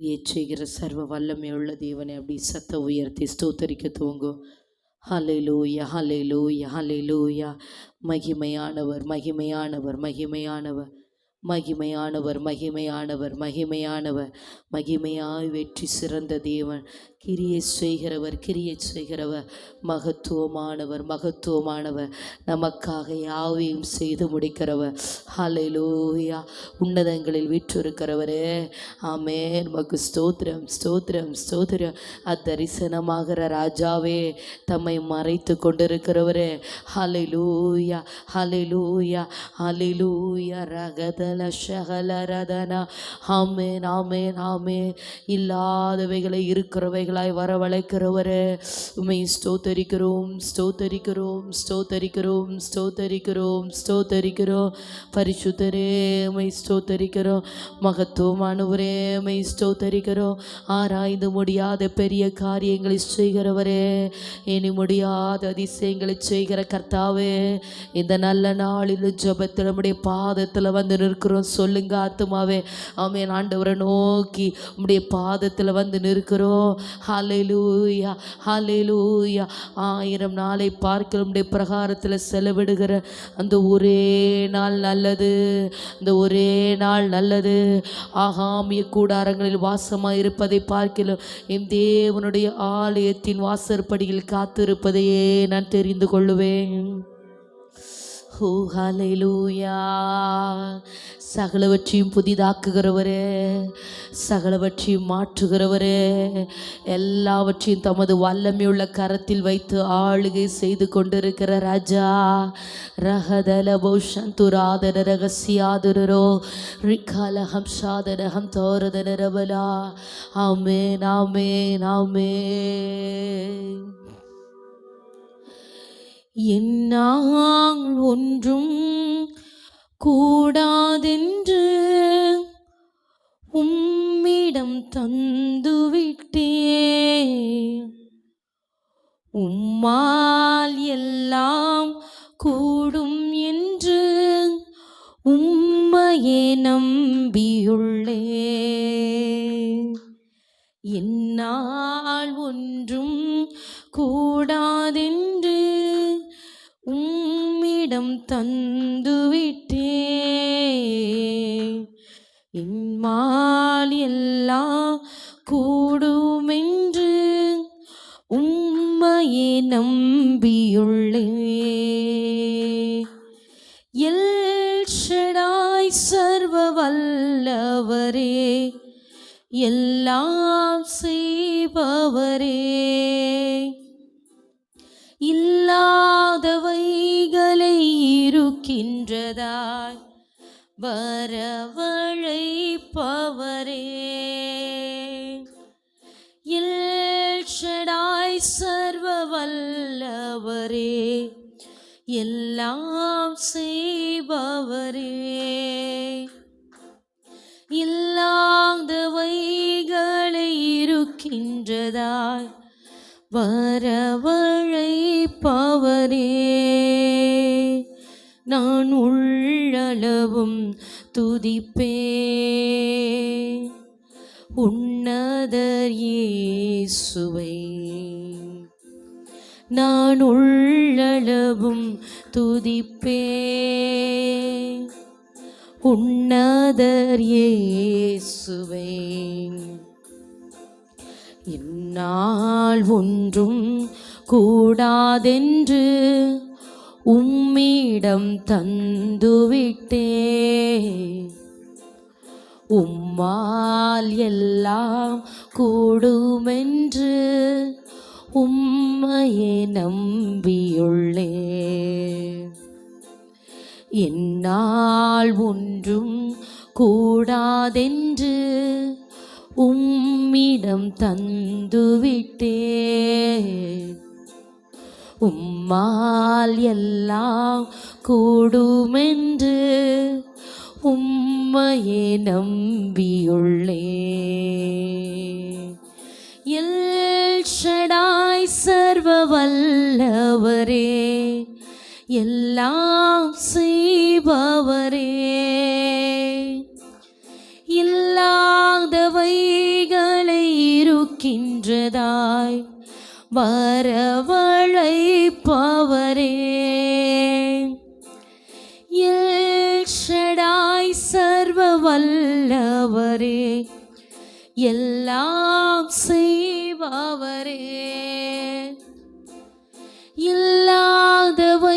செய்கிற சர்வ வல்லமையுள்ள தேவனை அப்படி சத்த உயர்த்தி ஸ்தோத்தரிக்க துவங்கும். ஹல்லேலூயா, ஹல்லேலூயா, ஹல்லேலூயா. மகிமையானவர், மகிமையானவர், மகிமையானவர், மகிமையானவர், மகிமையானவர், மகிமையானவர், மகிமையாய் வெற்றி சிறந்த தேவன், கிரியை செய்கிறவர், கிரியை செய்கிறவர், மகத்துவமானவர், மகத்துவமானவர், நமக்காக யாவையும் செய்து முடிக்கிறவர். ஹல்லேலூயா. உன்னதங்களில் வீற்றிருக்கிறவரே, ஆமென். மக்கு ஸ்தோத்திரம், ஸ்தோத்திரம், ஸ்தோத்திரம். அத்தரிசனமாகிற ராஜாவே, தம்மை மறைத்து கொண்டிருக்கிறவரே, ஹல்லேலூயா, ஹல்லேலூயா, ஹல்லேலூயா. ரகதல ஷகலரதனா. ஆமென், ஆமென், ஆமென். இல்லாதவைகளை இருக்கிறவைகளாய் வரவழைக்கிறவரே, உம்மை ஸ்தோத்தரிக்கிறோம், ஸ்தோத்தரிக்கிறோம், ஸ்தோத்தரிக்கிறோம், ஸ்தோத்தரிக்கிறோம், ஸ்தோத்தரிக்கிறோம். பரிசுத்தரே, உம்மை ஸ்தோத்தரிக்கிறோம். மகத்துவமானவரே, உம்மை ஸ்தோத்தரிக்கிறோம். ஆராய்ந்து முடியாத பெரிய காரியங்களை செய்கிறவரே, இனி முடியாத அதிசயங்களை செய்கிற கர்த்தாவே, இந்த நல்ல நாளில் ஜெபத்தில் நம்முடைய பாதத்தில் வந்து நிற்கிறோம். சொல்லுங்க ஆத்துமாவே, ஆமென். ஆண்டவரை நோக்கி உம்முடைய பாதத்தில் வந்து நிற்கிறோம். ஹல்லேலூயா, ஹல்லேலூயா. 1000 நாளை பார்க்க உம்முடைய பிரகாரத்தில் செலவிடுகிற அந்த ஒரே நாள் நல்லது, அந்த ஒரே நாள் நல்லது. ஆகாமிய கூடாரங்களில் வாசமாய் இருப்பதை பார்க்கலாம் என் தேவனுடைய ஆலயத்தின் வாசற்படியில் காத்திருப்பதையே நான் தெரிந்து கொள்ளுவேன். ஓ ஹல்லேலூயா. சகலவற்றையும் புதிதாக்குகிறவரே, சகலவற்றையும் மாற்றுகிறவரே, எல்லாவற்றையும் தமது வல்லமையுள்ள கரத்தில் வைத்து ஆளுகை செய்து கொண்டிருக்கிற ராஜா. ரகதல போஷந்துராதன ரகசியாதுரோ ரிகாலஹம் சாதனஹம் தோரதனரபலா. ஆமென், ஆமென், ஆமென். என்னால் ஒன்றும் கூடாதென்று உம்மிடம் தந்துவிட்டேன். உம்மால் எல்லாம் கூடும் என்று உம்மையே நம்பியுள்ளேன். என்னால் ஒன்றும் கூடாதென்று உம்மிடம் தந்துவிட்டேன். இம்மால் எல்லாம் கூடுமென்று உம்மையே நம்பியுள்ளேன். எல் ஷடாய் சர்வ வல்லவரே, எல்லாம் செய்பவரே, இல்லாதவைகளை இருக்கின்றதாய் வரவழைப்பவரே, எல் ஷடாய் சர்வ வல்லவரே, எல்லாம் செய்பவரே, இல்லாதவைகளை இருக்கின்றதாய் வரவழைப்பவரே. நான் உள்ளளவும் துதிப்பேன் உன்னதர் இயேசுவை. நான் உள்ளளவும் துதிப்பேன் உன்னதர் இயேசுவை. என்னால் ஒன்றும் கூடாதென்று உம்மிடம் தந்துவிட்டேன். உம்மால் எல்லாம் கூடுமென்று உம்மையே நம்பியுள்ளேன். என்னால் ஒன்றும் கூடாதென்று உம்மிடம் தந்துவிட்டேன். உம்மால் எல்லாம் கூடுமென்று உம்மையே நம்பியுள்ளேன். எல் ஷடாய் சர்வ வல்லவரே, எல்லாம் செய்பவரே, இல்லாதவைகளை இருக்கின்றதாய் வரவழைப்பவரே. எல் ஷடாய் சர்வ வல்லவரே, எல்லாம் செய்பவரே. இல்லாதவைகளை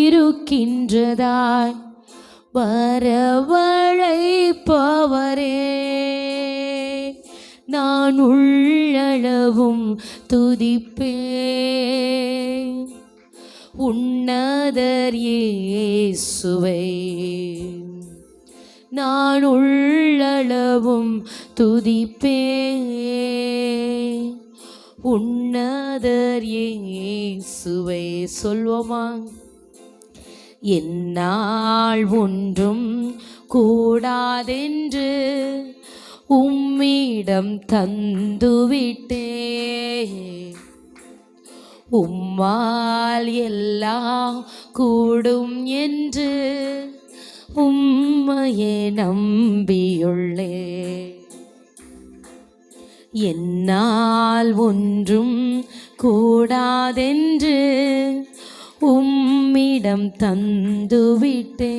இருக்கின்றதாய் வரவழைப்பவரே. நான் உள்ளளவும் துதிப்பேன் உன்னதர் இயேசுவை. நான் உள்ளளவும் துதிப்பேன் உன்னதர் இயேசுவை. சொல்வோமா? என்னால் ஒன்றும் கூடாதென்று உம்மிடம் தந்துவிட்டே, உம்மால் எல்லாம் கூடும் என்று உம்மையே நம்பியுள்ளே. என்னால் ஒன்றும் கூடாதென்று உம்மிடம் தந்துவிட்டே,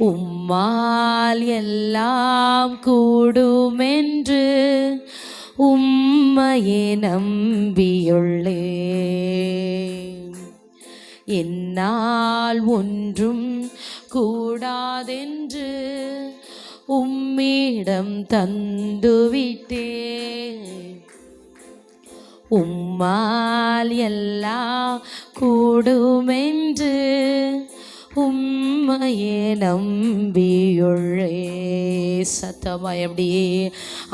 உம்மால் எல்லாம் கூடுமென்று உம்மையே நம்பியுள்ளே. என்னால் ஒன்றும் கூடாதென்று உம்மிடம் தந்துவிட்டே, உம்மால் எல்லாம் கூடுமென்று உம்மையே நம்பியுள்ளே. சத்தமாய் அப்படியே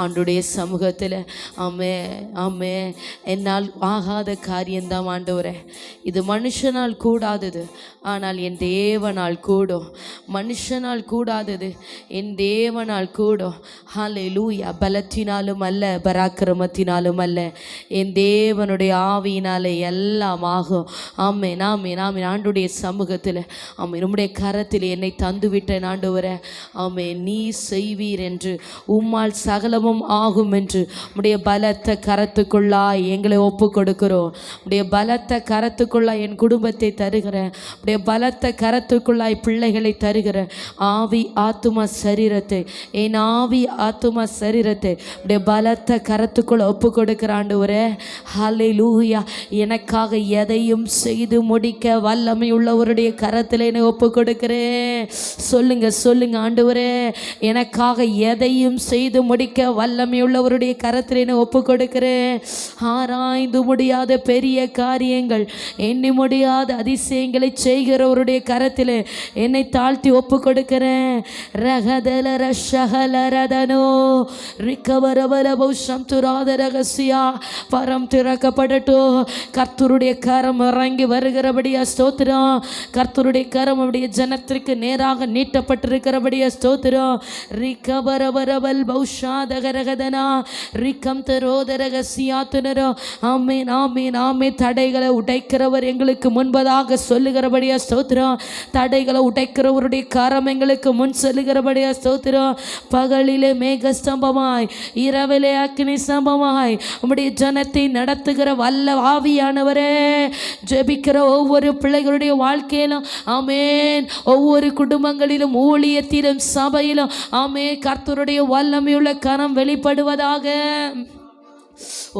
ஆண்டுடைய சமூகத்தில் ஆமே ஆமே, என்னால் ஆகாத காரியம்தான் ஆண்டவரே, இது மனுஷனால் கூடாதது, ஆனால் என் தேவனால் கூடும். மனுஷனால் கூடாதது என் தேவனால் கூடும். ஹல்லேலூயா. பலத்தினாலும் அல்ல, பராக்கிரமத்தினாலும் அல்ல, என் தேவனுடைய ஆவியினாலே எல்லாம் ஆகும். ஆமென் ஆமென் ஆமென். ஆண்டுடைய சமூகத்தில் ஆமென், உம்முடைய கரத்தில் என்னை தந்துவிட்டேன் ஆண்டவரே. ஆமென், நீ செய்வீர் என்று, உம்மால் சகலமும் ஆகும் என்று உம்முடைய பலத்த கரத்துக்குள்ளாய் எங்களை ஒப்பு கொடுக்கிறோம். உம்முடைய பலத்த கரத்துக்குள்ளாய் என் குடும்பத்தை தருகிறேன். உம்முடைய பலத்த கரத்துக்குள்ளாய் பிள்ளைகளை தருகிறேன். ஆவி ஆத்துமா சரீரத்தை, என் ஆவி ஆத்துமா சரீரத்தை உம்முடைய பலத்த கரத்துக்குள்ள ஒப்பு கொடுக்கிற ஆண்டவரே. ஹல்லேலூயா. எனக்காக எதையும் செய்து முடிக்க வல்லமை உள்ளவருடைய கரத்தில் என்னை ஒப்பு கொடுக்கிறேன். சொல்லுங்க சொல்லுங்க, ஆண்டவரே எனக்காக எதையும் செய்து முடிக்க வல்லமை உள்ளவருடைய கரத்தில் என்னை ஒப்பு கொடுக்கிறேன். ஆராய்ந்து முடியாத பெரிய காரியங்கள், எண்ணி முடியாத அதிசயங்களை செய்கிறவருடைய கரத்தில் என்னை தாழ்த்தி ஒப்பு கொடுக்கிறேன். ரகதல ரஷகல ரதனோ ரிக்கவரவல பௌஷம் துராத ரகசியா பரம் திறக்கப்படட்டும். கர்த்தருடைய கரம் இறங்கி வருகிறபடியா ஸ்தோத்திரம். கர்த்தருடைய கரம் அவருடைய ஜனத்திற்கு நேராக நீட்டப்பட்டிருக்கிறபடியா ஸ்தோத்திரம். ரிக்கவரவரவல் பௌஷாதகரகதனா ரிக்கம் தரோத ரகசியா துனரோ. ஆமேன் ஆமேன் ஆமே. தடைகளை உடைக்கிறவர் எங்களுக்கு முன்பதாக சொல்லுகிறபடியா ஸ்தோத்திரம். தடைகளை உடைக்கிறவருடைய கரம் எங்களுக்கு முன் சொல்லுகிறபடியா ஸ்தோத்திரம். பகலிலே மேக ஸ்தம்பமாய், இரவிலே அக்கினி ஸ்தம்பமாய் உம்முடைய ஜனத்தை நடத்துகிற வல்ல ஆவியானவரே, ஜெபிக்கிற ஒவ்வொரு பிள்ளைகளுடைய வாழ்க்கையிலும் ஆமேன், ஒவ்வொரு குடும்பங்களிலும் ஊழியத்திலும் சபையிலும் ஆமே கர்த்தருடைய வல்லமையுள்ள கரம் வெளிப்படுவதாக.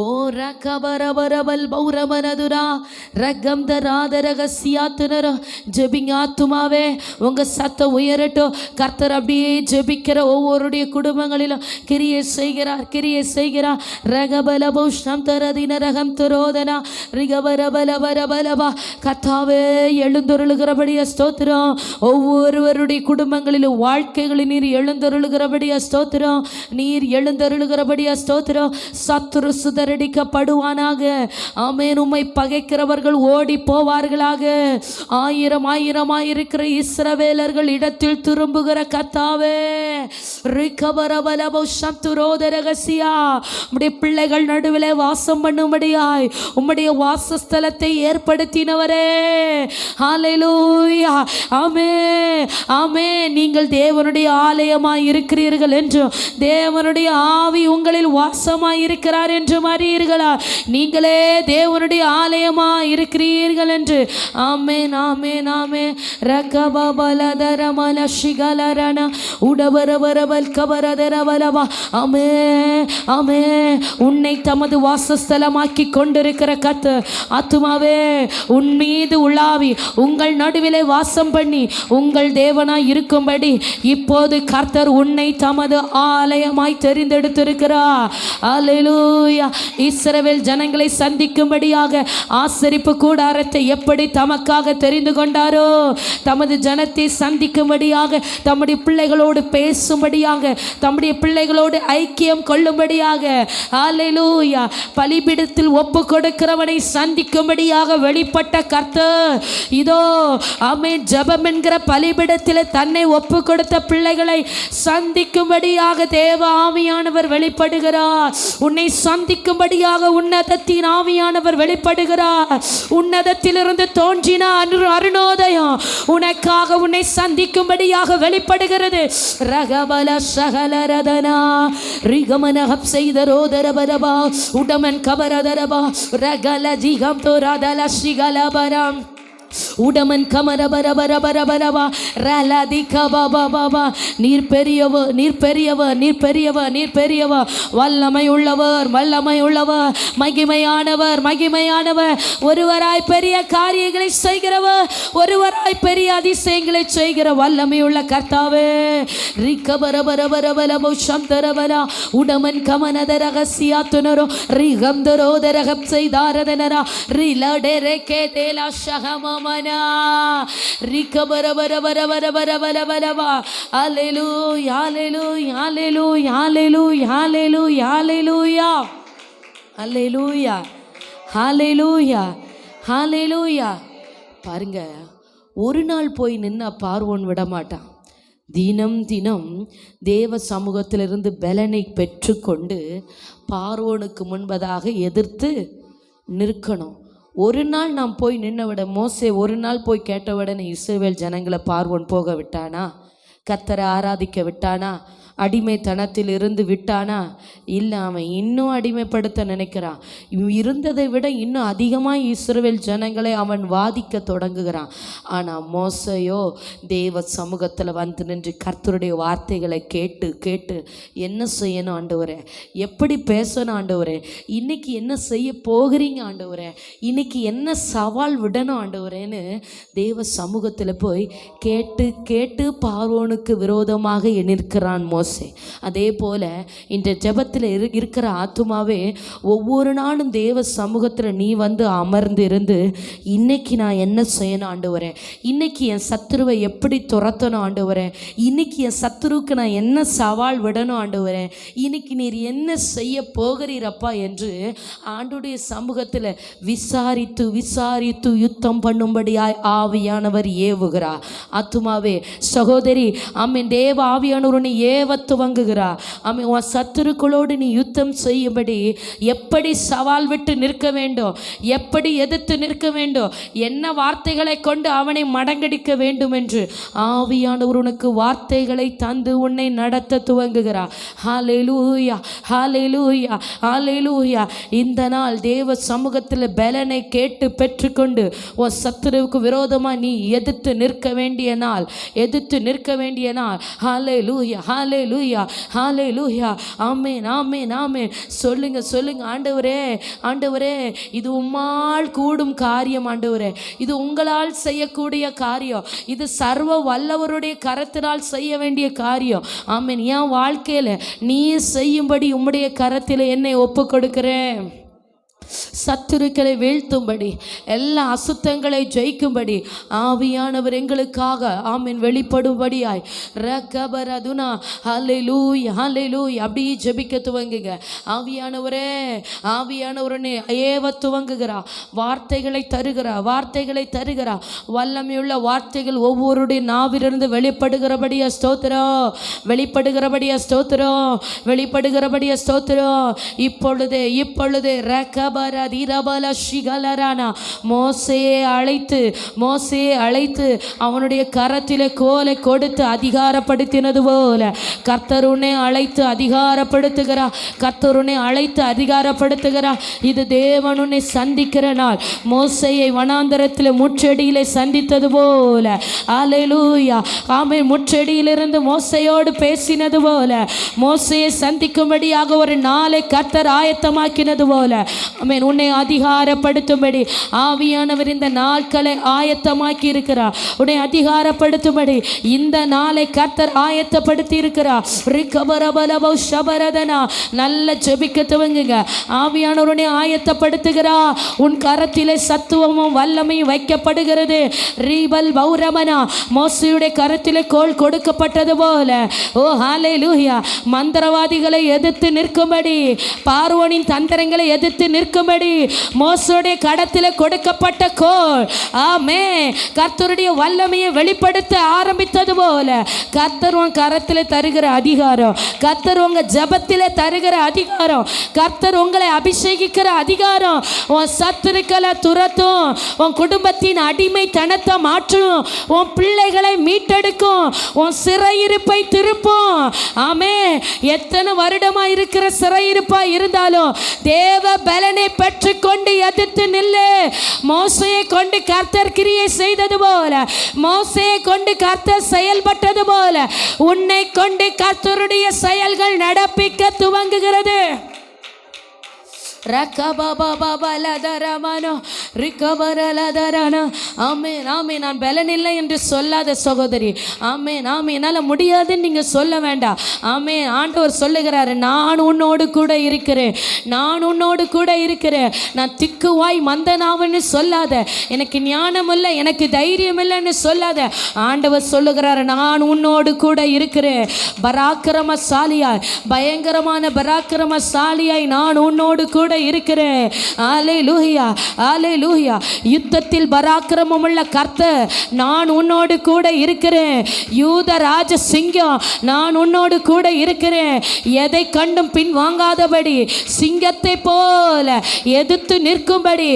ஓ ரகபரபரபல் பௌரமனதுரா ரகம் தராத ரகசியாத்துனரோ. ஜெபிங்க ஆத்துமாவே, உங்க சத்தம் உயரட்டும். கர்த்தர் அப்படியே ஜெபிக்கிற ஒவ்வொருடைய குடும்பங்களிலும் கிரியை செய்கிறார், கிரியை செய்கிறார். ரகபல பௌஷம் தரதின ரகம் துரோதனா ரிகபரபலபரபலபா. கர்த்தாவே எழுந்தருளுகிறபடியா ஸ்தோத்திரம். ஒவ்வொருவருடைய குடும்பங்களிலும் வாழ்க்கைகளில் நீர் எழுந்தருளுகிறபடியா ஸ்தோத்திரம். நீர் எழுந்தருளுகிறபடியா ஸ்தோத்திரம். சத்துரு சத்துரு சிதறடிக்கப்படுவானாக. ஆமென். உம்மை பகைக்கிறவர்கள் ஓடி போவார்களாக. ஆயிரம் ஆயிரமாயிருக்கிற இஸ்ரவேலர்கள் இடத்தில் திரும்புகிற கர்த்தாவே, உம்முடைய பிள்ளைகள் நடுவிலே வாசம் பண்ணும்படியாய் உம்முடைய வாசஸ்தலத்தை ஏற்படுத்தினவரே, ஹல்லேலூயா. ஆமென், ஆமென். நீங்கள் தேவனுடைய ஆலயமாய் இருக்கிறீர்கள் என்றும் தேவனுடைய ஆவி உங்களில் வாசமாய் இருக்கிறார் என்றும் அறியீர்களா? நீங்களே தேவனுடைய ஆலயமாய் இருக்கிறீர்கள் என்று. ஆமென், ஆமென், ஆமென். ரகபபலதரமல ஷிகலரன உடவரவரவல் கபரதரவலவா. ஆமென், ஆமென். உன்னை தமது வாசஸ்தலமாக்கி கொண்டிருக்கிற கர்த்தர் ஆத்துமாவே உன் மீது உலாவி உங்கள் நடுவிலே வாசம் பண்ணி உங்கள் தேவனாய் இருக்கும்படி இப்போது கர்த்தர் உன்னை தமது ஆலயமாய் தெரிந்தெடுத்திருக்கிறார். அல்லேலூயா. இஸ்ரவேல் ஜனங்களை சந்திக்கும்படியாக ஆசரிப்பு கூடாரத்தை எப்படி தமக்காக தெரிந்து கொண்டாரோ, தமது ஜனத்தை சந்திக்கும்படியாக, தம்முடைய பிள்ளைகளோடு பேசும்படியாக, தம்முடைய பிள்ளைகளோடு ஐக்கியம் கொள்ளும்படியாக, அல்லேலூயா, பலிபீடத்தில் ஒப்பு கொடுக்கிறவனை சந்திக்கும்படியாக வெளிப்பட்ட கர்த்தர் இதோ ஆமென் ஜெபம் என்கிற பலிபீடத்தில் தன்னை ஒப்பு கொடுத்த பிள்ளைகளை சந்திக்கும்படியாக தேவ ஆவியானவர் வெளிப்படுகிறார். உன்னை சந்திக்கும்படியாக உன்னதத்தின் ஆவியானவர் வெளிப்படுகிறார். உன்னதத்திலிருந்து தோன்றின அருணோதயம் உனக்காக உன்னை சந்திக்கும்படியாக வெளிப்படுகிறது. ரகபல சகலரதனா ரிகமனஹப் செய்தரோதரபரபா உடமன் கபரதரபா ரகல ஜிகம் தோராதல சிகலபரம் உடமன் கமரபரபரபரபரபா ரலதிகபபபபா. நீர் பெரியவர், நீர் பெரியவர், நீர் பெரியவர், நீர் பெரியவர். வல்லமை உள்ளவர், வல்லமை உள்ளவர். மகிமையானவர், மகிமையானவர். ஒருவராய் பெரிய காரியங்களை செய்கிறவர், ஒருவராய் பெரிய அதிசயங்களை செய்கிற வல்லமை உள்ள கர்த்தாவே. ரிகபரபரபரபலபோ சந்தரபரா உடமன் கமனத ரகசியா துனரோ ரிகம்தரோ தரகப் செய்தாரதனரா ரிலடெரகே தேலா ஷகமா மனா ரிகபரபரபரபரபரபரபரபரபா. அல்லேலூயா, அல்லேலூயா, அல்லேலூயா, அல்லேலூயா, அல்லேலூயா, அல்லேலூயா, அல்லேலூயா, அல்லேலூயா, அல்லேலூயா. பாருங்க, ஒரு நாள் போய் நின்னா பார்வோன் விட மாட்டான். தினம் தினம் தேவ சமூகத்திலிருந்து பலனை பெற்றுக்கொண்டு பார்வோனுக்கு முன்பதாக எதிர்த்து நிற்கணும். ஒரு நாள் நாம் போய் நின்ன விட, மோசே ஒரு நாள் போய் கேட்ட உடனே இஸ்ரவேல் ஜனங்களை பார்வோன் போக விட்டானா? கர்த்தரை ஆராதிக்க விட்டானா? அடிமைத்தனத்தில் இருந்து விட்டானா? இல்லை, அவன் இன்னும் அடிமைப்படுத்த நினைக்கிறான். இருந்ததை விட இன்னும் அதிகமாக இஸ்ரவேல் ஜனங்களை அவன் வாதிக்க தொடங்குகிறான். ஆனால் மோசையோ தேவ சமூகத்தில் வந்து நின்று கர்த்தருடைய வார்த்தைகளை கேட்டு கேட்டு என்ன செய்யணும் ஆண்டவரே, எப்படி பேசணும் ஆண்டவரே, இன்னைக்கு என்ன செய்ய போகிறீங்க ஆண்டவரே, இன்னைக்கு என்ன சவால் விடணும் ஆண்டவரேன்னு தேவ சமூகத்தில் போய் கேட்டு கேட்டு பார்வோனுக்கு விரோதமாக நிற்கிறான் மோசே. அதே போல இந்த ஜெபத்தில் இருக்கிற ஆத்துமாவே, ஒவ்வொரு நாளும் தேவ சமூகத்தில் நீ வந்து அமர்ந்து இருந்து இன்னைக்கு நான் என்ன செய்யணும் ஆண்டவரே, இன்னைக்கு என் சத்துருவை எப்படி துரத்தணும் ஆண்டவரே, இன்னைக்கு என் சத்துருவுக்கு நான் என்ன சவால் விடணும் ஆண்டவரே, இன்னைக்கு நீர் என்ன செய்ய போகிறீரப்பா என்று ஆண்டுடைய சமூகத்தில் விசாரித்து விசாரித்து யுத்தம் பண்ணும்படியாய் ஆவியானவர் ஏவுகிறார். ஆத்துமாவே, சகோதரி, ஆமென், தேவ ஆவியானவர் நீ ஏவ துவங்குகிறார். ஆமென். உன் சத்துருக்களோடு நீ யுத்தம் செய்யும்படி எப்படி சவால் விட்டு நிற்க வேண்டும், எப்படி எதிர்த்து நிற்க வேண்டும், என்ன வார்த்தைகளை கொண்டு அவனை மடங்கடிக்க வேண்டும் என்று ஆவியானவர் உனக்கு வார்த்தைகளை தந்து உன்னை நடத்த துவங்குகிறார். ஹல்லேலூயா, ஹல்லேலூயா, ஹல்லேலூயா. இந்த நாள் தேவ சமூகத்தில் பலனை கேட்டு பெற்றுக்கொண்டு உன் சத்துருவுக்கு விரோதமாக நீ எதிர்த்து நிற்க வேண்டிய நாள், எதிர்த்து நிற்க வேண்டிய நாள். ஹல்லேலூயா, ஹல்லேலூயா, ஹல்லேலூயா. ஆமென், ஆமென், ஆமென். சொல்லுங்க, சொல்லுங்க. ஆண்டவரே, ஆண்டவரே, இது உம்மால் கூடும் காரியம் ஆண்டவரே, இது உங்களால் செய்யக்கூடிய காரியம், இது சர்வ வல்லவருடைய கரத்தினால் செய்ய வேண்டிய காரியம். ஆமென். என் வாழ்க்கையில் நீ செய்யும்படி உம்முடைய கரத்தில் என்னை ஒப்பு கொடுக்கிறேன். சத்துருக்களை வீழ்த்தும்படி, எல்லா அசுத்தங்களை ஜெயிக்கும்படி ஆவியானவர் எங்களுக்காக ஆமீன் வெளிப்படும்படியாய் ரக்கபரதுனா ஹல்லேலூயா ஹல்லேலூயா அப்படியே ஜெபிக்க துவங்குங்க. ஆவியானவரே, ஆவியானவரே ஏவ துவங்குகிறா, வார்த்தைகளை தருகிறா, வார்த்தைகளை தருகிறா. வல்லமையுள்ள வார்த்தைகள் ஒவ்வொருடைய நாவிலிருந்து வெளிப்படுகிறபடியா ஸ்தோத்திரம், வெளிப்படுகிறபடியா ஸ்தோத்திரம், வெளிப்படுகிறபடியா ஸ்தோத்திரம். இப்பொழுதே இப்பொழுதே ரக்கபர தீரபல ஷிகலரானா மோசேயை அழைத்து, மோசேயை அழைத்து அவனுடைய கரத்திலே கோலை கொடுத்து அதிகாரப்படுத்தினது போல கர்த்தர் உன்னை அழைத்து அதிகாரப்படுத்துகிறார், கர்த்தர் உன்னை அழைத்து அதிகாரப்படுத்துகிறார். இது தேவன் உன்னை சந்திக்கிற நாள். மோசேயை வனாந்தரத்தில் முச்செடியிலே சந்தித்தது போல அல்லேலூயா ஆமென். முச்செடியிலிருந்து மோசேயோடு பேசினது போல, மோசேயை சந்திக்கும்படியாக ஒரு நாளை கர்த்தர் ஆயத்தமாக்கினது போல ஆமென். உன்னை அதிகாரப்படுத்தும்படி ஆவியானவர் இந்த நாட்களை ஆயத்தமாக்கி இருக்கிறார். உன்னை அதிகாரப்படுத்தும்படி இந்த நாளை கர்த்தர் ஆயத்தப்படுத்தி இருக்கிறார். நல்ல ஜெபிக்க துவங்குங்க. ஆவியானவர் உன்னை ஆயத்தப்படுத்துகிறார். உன் கரத்திலே சத்துவமும் வல்லமையும் வைக்கப்படுகிறது. ரீபல் பௌரமனா மோசேயுடைய கரத்திலே கோல் கொடுக்கப்பட்டது போல ஓ ஹல்லேலூயா மந்திரவாதிகளை எதிர்த்து நிற்கும்படி, பார்வோனின் தந்திரங்களை எதிர்த்து நிற்கும்படி மோசேயுடைய கடத்திலே கொடுக்கப்பட்ட கோல் ஆமென் கர்த்தருடைய வல்லமையை வெளிப்படுத்த ஆரம்பித்தது போல கர்த்தர் உன் கரத்திலே தருகிற அதிகாரம், கர்த்தர் உங்க ஜெபத்திலே தருகிற அதிகாரம், கர்த்தர் உங்களை அபிஷேகிக்கிற அதிகாரம் உன் சத்துருக்களை துரத்தும், உன் குடும்பத்தின் அடிமைத்தனத்தை மாற்றும், உன் பிள்ளைகளை மீட்டெடுக்கும், உன் சிறையிருப்பை திருப்பும். ஆமென். எத்தனை வருடமா இருக்கிற சிறையிருப்பா இருந்தாலும் தேவ பலனை பெற்றுக்கொண்டு எதிர்த்து நில்லு. மோசேயை கொண்டு கர்த்தர் கிரியை செய்தது போல, மோசேயை கொண்டு கர்த்தர் செயல்பட்டது போல உன்னை கொண்டு கர்த்தருடைய செயல்கள் நடப்பிக்க துவங்குகிறது. நான் பலன் இல்லை என்று சொல்லாத சகோதரி, ஆமென் ஆமென் என்னால் முடியாதுன்னு நீங்கள் சொல்ல வேண்டாம். ஆமென். ஆண்டவர் சொல்லுகிறாரு, நான் உன்னோடு கூட இருக்கிறேன், நான் உன்னோடு கூட இருக்கிறேன். நான் திக்குவாய் மந்தனாவன்னு சொல்லாத, எனக்கு ஞானம் இல்லை, எனக்கு தைரியம் இல்லைன்னு சொல்லாத. ஆண்டவர் சொல்லுகிறாரு, நான் உன்னோடு கூட இருக்கிறேன். பராக்கிரமசாலியாய், பயங்கரமான பராக்கிரமசாலியாய் நான் உன்னோடு கூட இருக்கிறேன். அல்லேலூயா அல்லேலூயா. யுத்தத்தில் பராக்கிரமம் உள்ள கர்த்தர் நான் உன்னோடு கூட இருக்கிறேன். யூத ராஜ சிங்கம் நான் உன்னோடு கூட இருக்கிறேன். எதை கண்டும் பின் வாங்காதபடி சிங்கத்தை போல எதிர்த்து நிற்கும்படி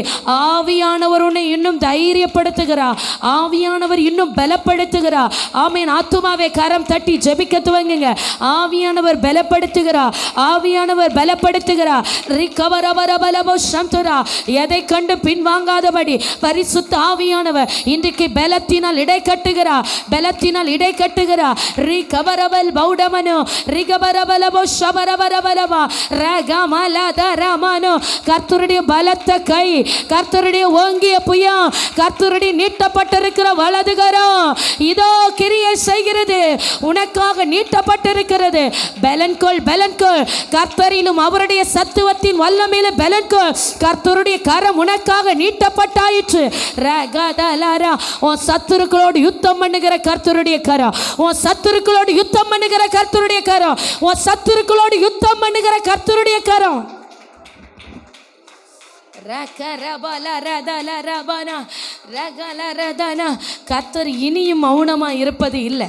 ஆவியானவர் உன்னை இன்னும் தைரியப்படுத்துகிறார், ஆவியானவர் இன்னும் பலப்படுத்துகிறார். ஆமென். ஆத்துமாவை கரம் தட்டி ஜெபிக்க துவங்குங்க. ஆவியானவர் பலப்படுத்துகிறார், ஆவியானவர் பலப்படுத்துகிறார். எதை கண்டு பின்வாங்காதபடி பரிசுத்த ஆவியானவர் இன்றைக்கு பலத்தினால் இடை கட்டுகிறார், பலத்தினால் இடை கட்டுகிறார். கர்த்தருடைய பலத்த கை, கர்த்தருடைய ஓங்கிய புயம், கர்த்தருடைய நீட்டப்பட்டிருக்கிற வலதுகரம் இதோ கிரியை செய்கிறது, உனக்காக நீட்டப்பட்டிருக்கிறது. பலன்கொள் பலன்கொள், கர்த்தரிலும் அவருடைய சத்துவத்தின் வல்லமையில பலன்கொள். கர்த்தருடைய கரம் உனக்காக நீட்டப்பட்டாயிற்று. உன் சத்துருக்களோடு யுத்தம் பண்ணுகிற கர்த்தருடைய கரம், உன் சத்துருக்களோடு யுத்தம் பண்ணுகிற கர்த்தருடைய கரம், உன் சத்துருக்களோடு யுத்தம் பண்ணுகிற கர்த்தருடைய கரம். கர்த்தர் இனியும் மௌனமாக இருப்பது இல்லை,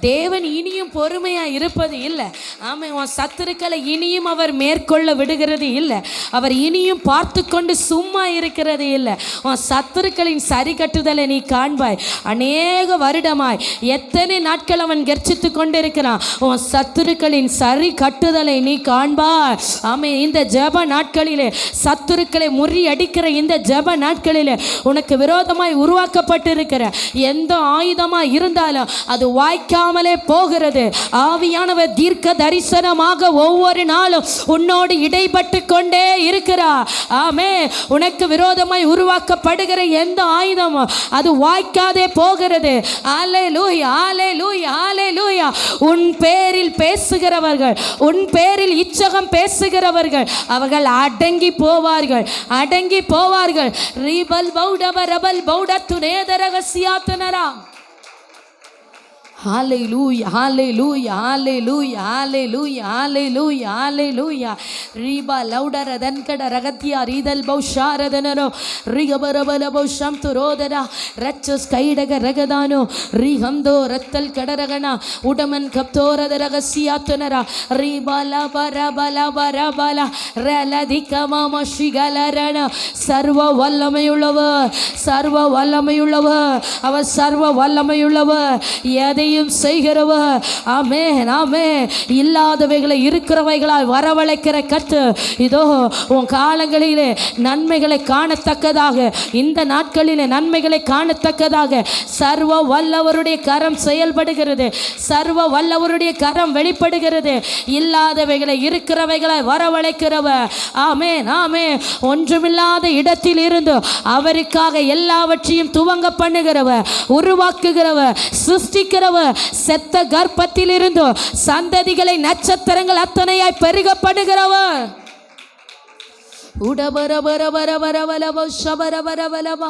தேவன் இனியும் பொறுமையாக இருப்பது இல்லை. ஆமாம். உன் சத்துருக்களை இனியும் அவர் மேற்கொள்ள விடுகிறது இல்லை, அவர் இனியும் பார்த்து கொண்டு சும்மா இருக்கிறது இல்லை. உன் சத்துருக்களின் சரி கட்டுதலை நீ காண்பாய். அநேக வருடமாய் எத்தனை நாட்கள் அவன் கர்ச்சித்து கொண்டிருக்கிறான், உன் சத்துருக்களின் சரி கட்டுதலை நீ காண்பாய். ஆமாம். இந்த ஜெப நாட்களிலே சத்துருக்களை அடிக்கிற இந்த ஜெப நாட்களில் உனக்கு விரோதமாய் உருவாக்கப்பட்டிருக்கிற எந்த ஆயுதமாய் இருந்தாலும் அது வாய்க்காமலே போகிறது. ஆவியானவர் தீர்க்க தரிசனமாக ஒவ்வொரு நாளும் உன்னோடு இடைப்பட்டு கொண்டே இருக்கிறார். ஆமென். உனக்கு விரோதமாய் உருவாக்கப்படுகிற எந்த ஆயுதமும் அது வாய்க்காதே போகிறது. அல்லேலூயா அல்லேலூயா அல்லேலூயா. உன் பேரில் பேசுகிறவர்கள், உன் பேரில் இச்சகம் பேசுகிறவர்கள் அவர்கள் அடங்கி போவார்கள், அடங்கி போவார்கள். Rebel பௌடப ரபல் பௌடத்து நேதரகசியாத்தனரா. Hallelujah, hallelujah, hallelujah, hallelujah, hallelujah, hallelujah. Riba laudara dankada ragatia ridal bausharadanaro rigabarabala bausham turodara rachas kaidaga ragadano rihamdo rattal kadaragana udaman kaptora ragasiatanara riba la bara bala bara bala reladika mama shigalarana sarva vallamayullava sarva vallamayullava ava sarva vallamayullava yade செய்கிறவர். ஆமென், ஆமென். இல்லாதவைகளை இருக்கிறவைகளாய் வரவழைக்கிற கர்த்தர் இதோ உன் காலங்களிலே நன்மைகளை காணத்தக்கதாக, இந்த நாட்களிலே நன்மைகளை காணத்தக்கதாக சர்வ வல்லவருடைய கரம் செயல்படுகிறது. சர்வ வல்லவருடைய கரம் வெளிப்படுகிறது. இல்லாதவைகளை இருக்கிறவைகளாய் வரவழைக்கிறவர். ஆமென், ஆமென். ஒன்றுமில்லாத இடத்தில் இருந்து அவருக்காக எல்லாவற்றையும் துவங்க பண்ணுகிறவர், உருவாக்குகிறவர், சிருஷ்டிக்கிறவர். செத்த கர்ப்பத்தில் இருந்து சந்ததிகளை நட்சத்திரங்கள் அத்தனையாய் பெருகப்படுகிறவர். உடபரபரபரபரபரப ஷபரபரபரப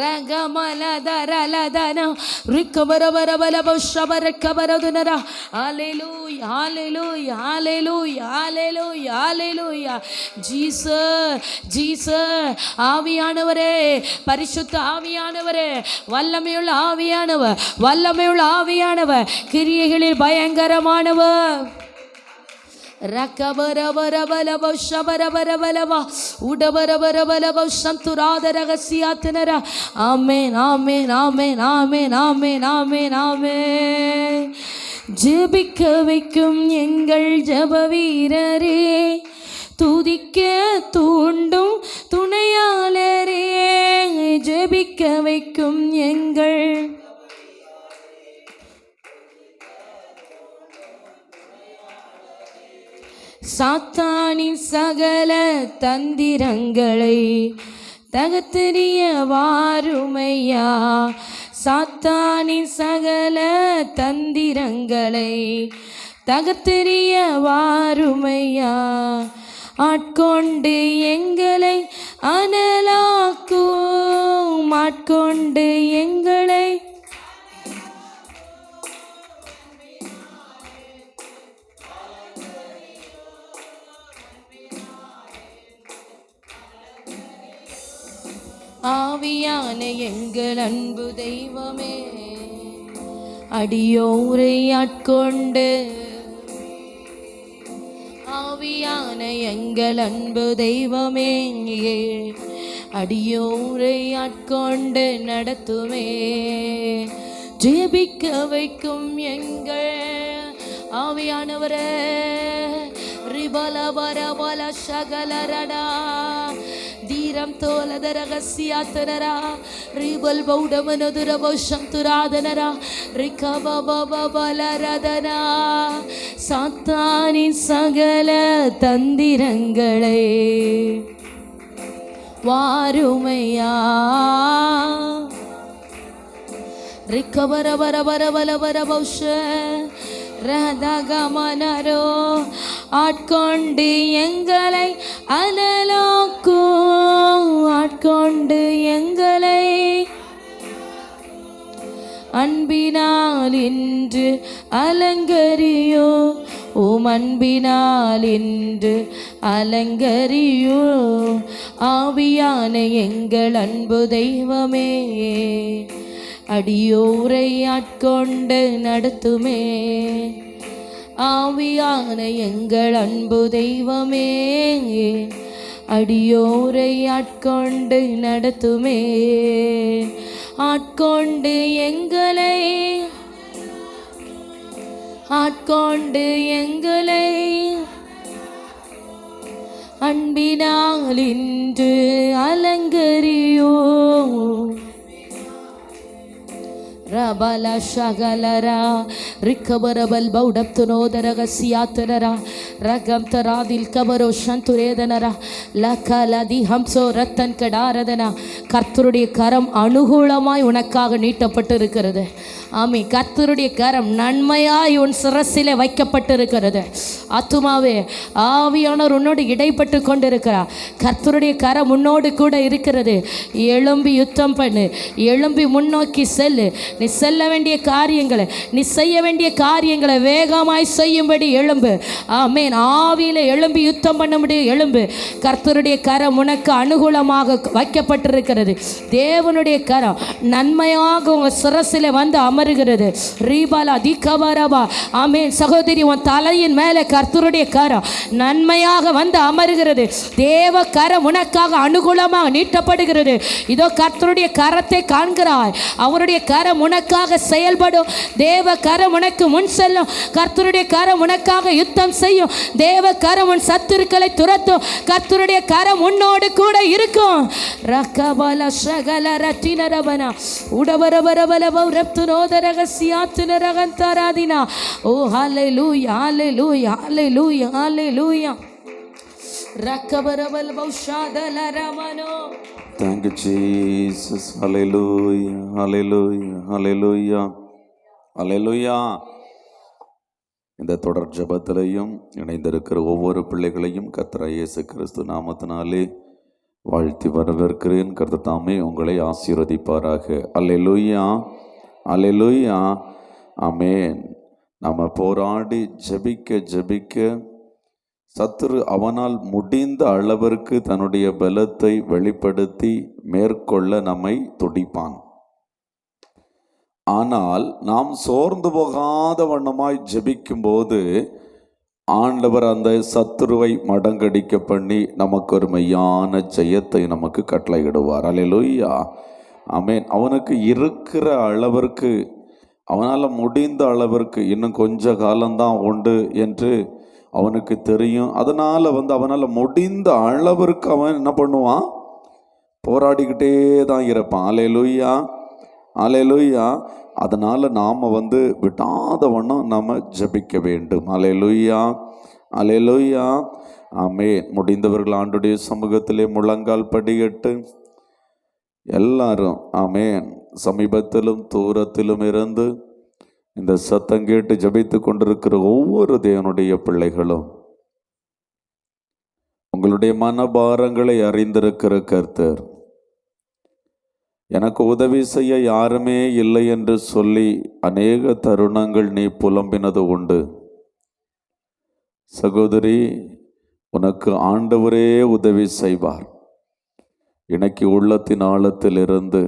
ரகமலதரலதன ரிக்கபரபரபரப ஷபரக்கபரதுனரா. ஹalleluya, hallelujah, hallelujah, hallelujah, hallelujah. Jesus, Jesus. ஆவியானவரே, பரிசுத்த ஆவியானவரே, வல்லமையுள்ள ஆவியானவர், வல்லமையுள்ள ஆவியானவர், கிரியைகளில் பயங்கரமானவர். ரகபரபரபலப ஷபரபரபலப உடபரபரபலப சந்துராதரகசியாத்தனரா. ஆமென், ஆமென், ஆமென், ஆமென், ஆமென், ஆமென், ஆமென். ஜெபிக்க வைக்கும் எங்கள் ஜெப வீரரே, துதிக்க தூண்டும் துணையாளரே, ஜெபிக்க வைக்கும் எங்கள் சாத்தானின் சகல தந்திரங்களை தகத்தெறிய வாருமையா. சாத்தானின் சகல தந்திரங்களை தகத்தெறிய வாருமையா. ஆட்கொண்டு எங்களை அனலாக்கும், ஆட்கொண்டு எங்களை ஆவியான எங்கள் அன்பு தெய்வமே, அடியோரை ஆட்கொண்டு. ஆவியான எங்கள் அன்பு தெய்வமே, அடியோரை ஆட்கொண்டு நடத்துமே. ஜெபிக்க வைக்கும் எங்கள் ஆவியானவரே, ரிபல பரபல சகலரடா தீரம் தோலத ரகசியாத்தனரா ரிபல் பௌடமனதுர பௌஷந்துராதனரா ரிகபபபலரதனா. சாத்தானின் சகல தந்திரங்களை வாருமையா. ரிகபரபரபரபலபர பௌஷ ரதகமனரோ ஆட்கொண்டு எங்களை அனலாக்கும், ஆட்கொண்டு எங்களை அன்பினால் இன்று அலங்கரியோ. ஓம் அன்பினால் இன்று அலங்கரியோ. ஆவியான எங்கள் அன்பு தெய்வமே, அடியோரை ஆட்கொண்டு நடத்துமே. ஆவியான எங்கள் அன்பு தெய்வமே, அடியோரை ஆட்கொண்டு நடத்துமே. ஆட்கொண்டு எங்களை, ஆட்கொண்டு எங்களை அன்பினால் இன்று அலங்கரியோ. ரபல ஷகலரா ரிக்கபரபல் பௌடப்துனோதரகசியாத்தனரா ரகம் தராதில் கபரோ சந்துரேதனரா லகலதி ஹம்சோ ரத்தன் கடாரதனா. கர்த்தருடைய கரம் அனுகூலமாய் உனக்காக நீட்டப்பட்டு இருக்கிறது. ஆமே, கர்த்தருடைய கரம் நன்மையாய் உன் சிரசிலே வைக்கப்பட்டிருக்கிறது. ஆத்துமாவே, ஆவியானவர் உன்னோடு இடைப்பட்டு கொண்டிருக்கிறார். கர்த்தருடைய கரம் உன்னோடு கூட இருக்கிறது. எழும்பி யுத்தம் பண்ணு, எழும்பி முன்னோக்கி செல்லு. நீ செல்ல வேண்டிய காரியங்களை, நீ செய்ய வேண்டிய காரியங்களை வேகமாய் செய்யும்படி எழும்பு. ஆமேன். ஆவியில் எழும்பி யுத்தம் பண்ண முடியும். எழும்பு. கர்த்தருடைய கரம் உனக்கு அனுகூலமாக வைக்கப்பட்டிருக்கிறது. தேவனுடைய கரம் நன்மையாக உங்கள் சிரசில் வந்து அமருகிறது. ரீபாலா திகவரபா. ஆமேன். சகோதரி, உன் தலையின் மேலே கர்த்தருடைய கரம் நன்மையாக வந்து அமருகிறது. தேவ கரம் உனக்காக அனுகூலமாக நீட்டப்படுகிறது. இதோ கர்த்தருடைய கரத்தை காண்கிறாய். அவருடைய கரம் உனக்காக செயல்படும். தேவ கரம் உனக்கு முன் செல்லும். கர்த்தருடைய கரம் உனக்காக யுத்தம் செய்யும். தேவ கரம் உன் சத்துருக்களை துரத்தும். கர்த்தருடைய கரம் உன்னோடு கூட இருக்கும். ரகபல ஷகல ரத்தினரபனா உடவரபரபலப ரப்துனோதரகசியாத்துனரகந்தராதினா. ஓ ஹalleluya, ஹalleluya, ஹalleluya, ஹalleluya. ரகபரபல பௌஷாதலரமனோ. Thank you, Jesus. Hallelujah, hallelujah, hallelujah, hallelujah. இந்த தொடர் ஜெபத்திலையும் இணைந்திருக்கிற ஒவ்வொரு பிள்ளைகளையும் கர்த்தராகிய இயேசு கிறிஸ்து நாமத்தினாலே வாழ்த்தி வரவேற்கிறேன். கர்த்தர் தாமே உங்களை ஆசீர்வதிப்பாராக. அல்லேலூயா, அல்லேலூயா, ஆமென். நாம் போராடி ஜெபிக்க சத்துரு அவனால் முடிந்த அளவிற்கு தன்னுடைய பலத்தை வெளிப்படுத்தி மேற்கொள்ள நம்மை துடிப்பான். ஆனால் நாம் சோர்ந்து போகாத வண்ணமாய் ஜெபிக்கும் போது ஆண்டவர் அந்த சத்துருவை மடங்கடிக்க பண்ணி நமக்கு ஒரு மெய்யான ஜெயத்தை நமக்கு கட்டளையிடுவார். அல்லேலூயா, ஆமென். அவனுக்கு இருக்கிற அளவிற்கு, அவனால் முடிந்த அளவிற்கு இன்னும் கொஞ்ச காலம்தான் உண்டு என்று அவனுக்கு தெரியும். அதனால் அவனால் முடிந்த அளவிற்கு அவன் என்ன பண்ணுவான்? போராடிக்கிட்டே தான் இருப்பான். அல்லேலூயா, அல்லேலூயா. அதனால் நாம் விடாத வண்ணம் நாம் ஜெபிக்க வேண்டும். அல்லேலூயா, அல்லேலூயா, ஆமென். முடிந்தவர்கள் ஆண்டுடைய சமூகத்திலே முழங்கால் படியிட்டு எல்லாரும், ஆமென், சமீபத்திலும் தூரத்திலும் இருந்து இந்த சத்தம் கேட்டு ஜெபித்து கொண்டிருக்கிற ஒவ்வொரு தேவனுடைய பிள்ளைகளும் உங்களுடைய மனபாரங்களை அறிந்திருக்கிற கர்த்தர், எனக்கு உதவி செய்ய யாருமே இல்லை என்று சொல்லி அநேக தருணங்கள் நீ புலம்பினது உண்டு. சகோதரி, உனக்கு ஆண்டவரே உதவி செய்வார். இன்னைக்கு உள்ளத்தின் ஆழத்தில் இருந்து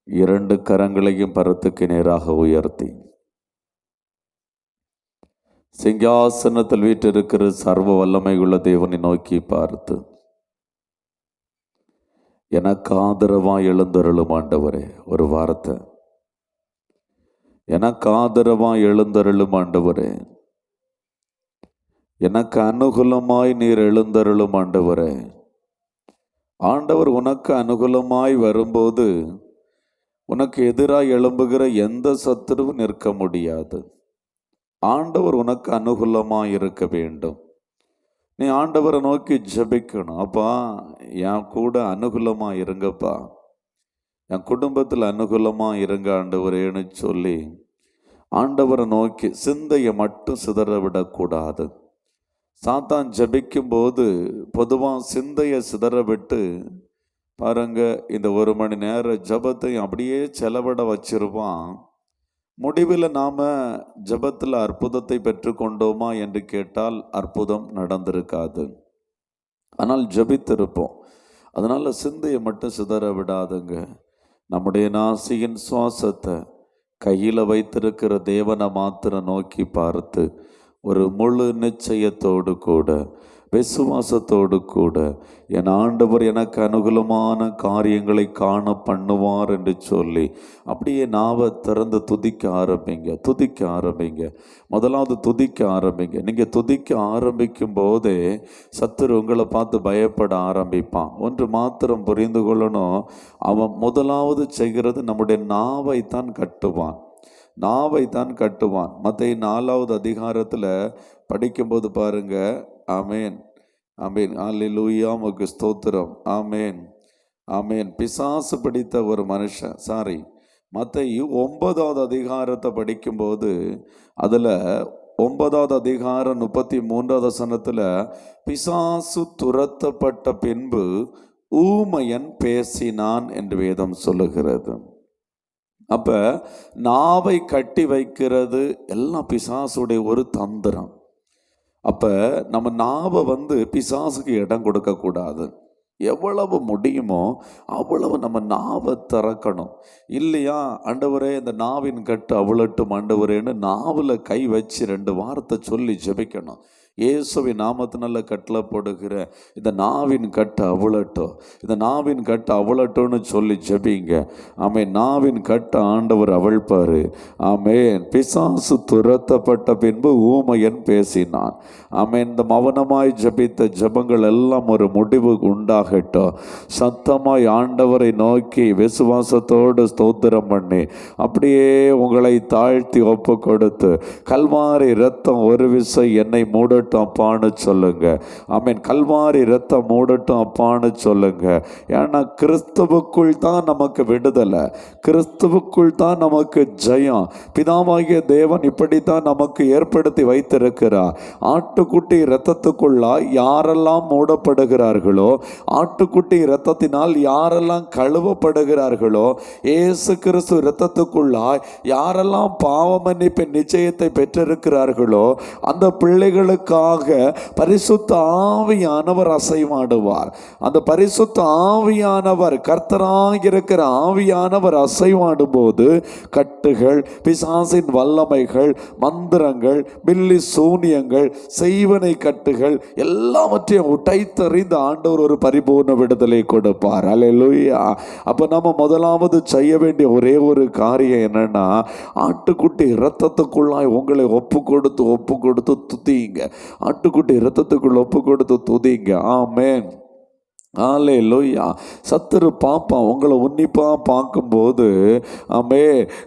2 கரங்களையும் பரத்துக்கு நேராக உயர்த்தி சிங்காசனத்தில் வீற்றிருக்கிற சர்வ வல்லமை உள்ள தேவனை நோக்கி பார்த்து, எனக்கு ஆதரவாக எழுந்தருளும் ஆண்டவரே. ஒரு வார்த்தை, எனக்கு ஆதரவாக எழுந்தருளும் ஆண்டவரே, எனக்கு அனுகூலமாய் நீர் எழுந்தருளும் ஆண்டவரே. ஆண்டவர் உனக்கு அனுகூலமாய் வரும்போது உனக்கு எதிராக எழும்புகிற எந்த சத்துருவும் நிற்க முடியாது. ஆண்டவர் உனக்கு அனுகூலமாக இருக்க வேண்டும். நீ ஆண்டவரை நோக்கி ஜெபிக்கணும். அப்பா, என் கூட அனுகூலமாக இருங்கப்பா, என் குடும்பத்தில் அனுகூலமாக இருங்க ஆண்டவரேன்னு சொல்லி ஆண்டவரை நோக்கி சிந்தையை மட்டும் சிதற விடக்கூடாது. சாத்தான் ஜெபிக்கும் போது பொதுவாக சிந்தையை சிதற விட்டு பாருங்க, இந்த 1 மணி நேர ஜெபத்தை அப்படியே செலவிட வச்சிருவான். முடிவில் நாம் ஜெபத்தில் அற்புதத்தை பெற்றுக்கொண்டோமா என்று கேட்டால் அற்புதம் நடந்திருக்காது. ஆனால் ஜெபித்திருப்போம். அதனால் சிந்தையை மட்டும் சிதற விடாதுங்க. நம்முடைய நாசியின் சுவாசத்தை கையில் வைத்திருக்கிற தேவனை மாத்திரம் நோக்கி பார்த்து ஒரு முழு நிச்சயத்தோடு கூட, விசுவாசத்தோடு கூட, என் ஆண்டவர் எனக்கு அனுகூலமான காரியங்களை காண பண்ணுவார் என்று சொல்லி அப்படியே நாவை திறந்து துதிக்க ஆரம்பிங்க. முதலாவது துதிக்க ஆரம்பிங்க. நீங்கள் துதிக்க ஆரம்பிக்கும் போதே சத்துரு உங்களை பார்த்து பயப்பட ஆரம்பிப்பான். ஒன்று மாத்திரம் புரிந்து கொள்ளணும், அவன் முதலாவது செய்கிறது நம்முடைய நாவை தான் கட்டுவான். மத்தேயு 4வது அதிகாரத்தில் படிக்கும்போது பாருங்க. ஆமேன், ஆமேன், அல்லேலூயா, உமக்கு ஸ்தோத்திரம், ஆமேன், ஆமேன். பிசாசு பிடித்த ஒரு மனுஷன், மத்தேயு 9வது அதிகாரத்தை படிக்கும்போது அதில் 9வது அதிகாரம் 33வது வசனத்தில் பிசாசு துரத்தப்பட்ட பின்பு ஊமையன் பேசினான் என்று வேதம் சொல்லுகிறது. அப்ப நாவை கட்டி வைக்கிறது எல்லாம் பிசாசுடைய ஒரு தந்திரம். அப்ப நம்ம நாவை பிசாசுக்கு இடம் கொடுக்க கூடாது. எவ்வளவு முடியுமோ அவ்வளவு நம்ம நாவை திறக்கணும். இல்லையா, ஆண்டவரே இந்த நாவின் கட்டு அவ்வளட்டும் ஆண்டவரேன்னு நாவில் கை வச்சு 2 வார்த்தை சொல்லி ஜெபிக்கணும். இயேசுவின் நாமத்தினால கட்டளைப்படுகிற இந்த நாவின் கட்டு அவ்வளட்டும், இந்த நாவின் கட்டு அவ்வளட்டும்னு சொல்லி ஜெபிங்க. ஆமென். நாவின் கட்டு ஆண்டவர் அவிழ்ப்பாரு. ஆமென். பிசாசு துரத்தப்பட்ட பின்பு ஊமையன் பேசினான். ஆமென். இந்த மௌனமாய் ஜெபித்த ஜெபங்கள் எல்லாம் ஒரு முடிவு உண்டாகட்டும். சத்தமாய் ஆண்டவரை நோக்கி விசுவாசத்தோடு ஸ்தோத்திரம் பண்ணி அப்படியே உங்களை தாழ்த்தி ஒப்பு கொடுத்து, கல்வாரி இரத்தம் ஒரு விசை என்னை மூடட்டும் அப்பான்னு சொல்லுங்க. ஆமென். கல்வாரி இரத்தம் மூடட்டும் அப்பான்னு சொல்லுங்க. ஏன்னா கிறிஸ்துவுக்குள் தான் நமக்கு விடுதலை, கிறிஸ்துவுக்குள் தான் நமக்கு ஜெயம். பிதாவாகிய தேவன் இப்படித்தான் நமக்கு ஏற்படுத்தி வைத்திருக்கிறார். ஆட்டுக்குட்டி இரத்தத்துக்குள்ளாய் யாரெல்லாம் மூடப்படுகிறார்களோ, ஆட்டுக்குட்டி இரத்தத்தினால் யாரெல்லாம் கழுவப்படுகிறார்களோ, இயேசு கிறிஸ்து இரத்தத்துக்குள்ளாய் யாரெல்லாம் பாவ மன்னிப்பின் நிச்சயத்தை பெற்றிருக்கிறார்களோ, அந்த பிள்ளைகளுக்காக பரிசுத்த ஆவியானவர் அசைவாடுவார். அந்த பரிசுத்த ஆவியானவர், கர்த்தராக இருக்கிற ஆவியானவர் அசைவாடும் போது கட்டுகள், பிசாசின் வல்லமைகள், மந்திரங்கள், பில்லி சூனியங்கள், செய்வனை கட்டுகள் எல்லாவற்றையும் உடைத்தறிந்து ஆண்டவர் ஒரு பரிபூர்ண விடுதலை கொடுப்பார். அல்லேலூயா. அப்ப நம்ம முதலாவது செய்ய வேண்டிய ஒரே ஒரு காரியம் என்னன்னா, ஆட்டுக்குட்டி இரத்தத்துக்குள்ளாய் உங்களை ஒப்பு கொடுத்து துதிங்க. ஆட்டுக்குட்டி இரத்தத்துக்குள்ள ஒப்பு கொடுத்து துதிங்க. ஆமென். அல்லேலூயா. சத்துரு பாப்பான் உங்களை உன்னிப்பாக பார்க்கும்போது, ஆமே,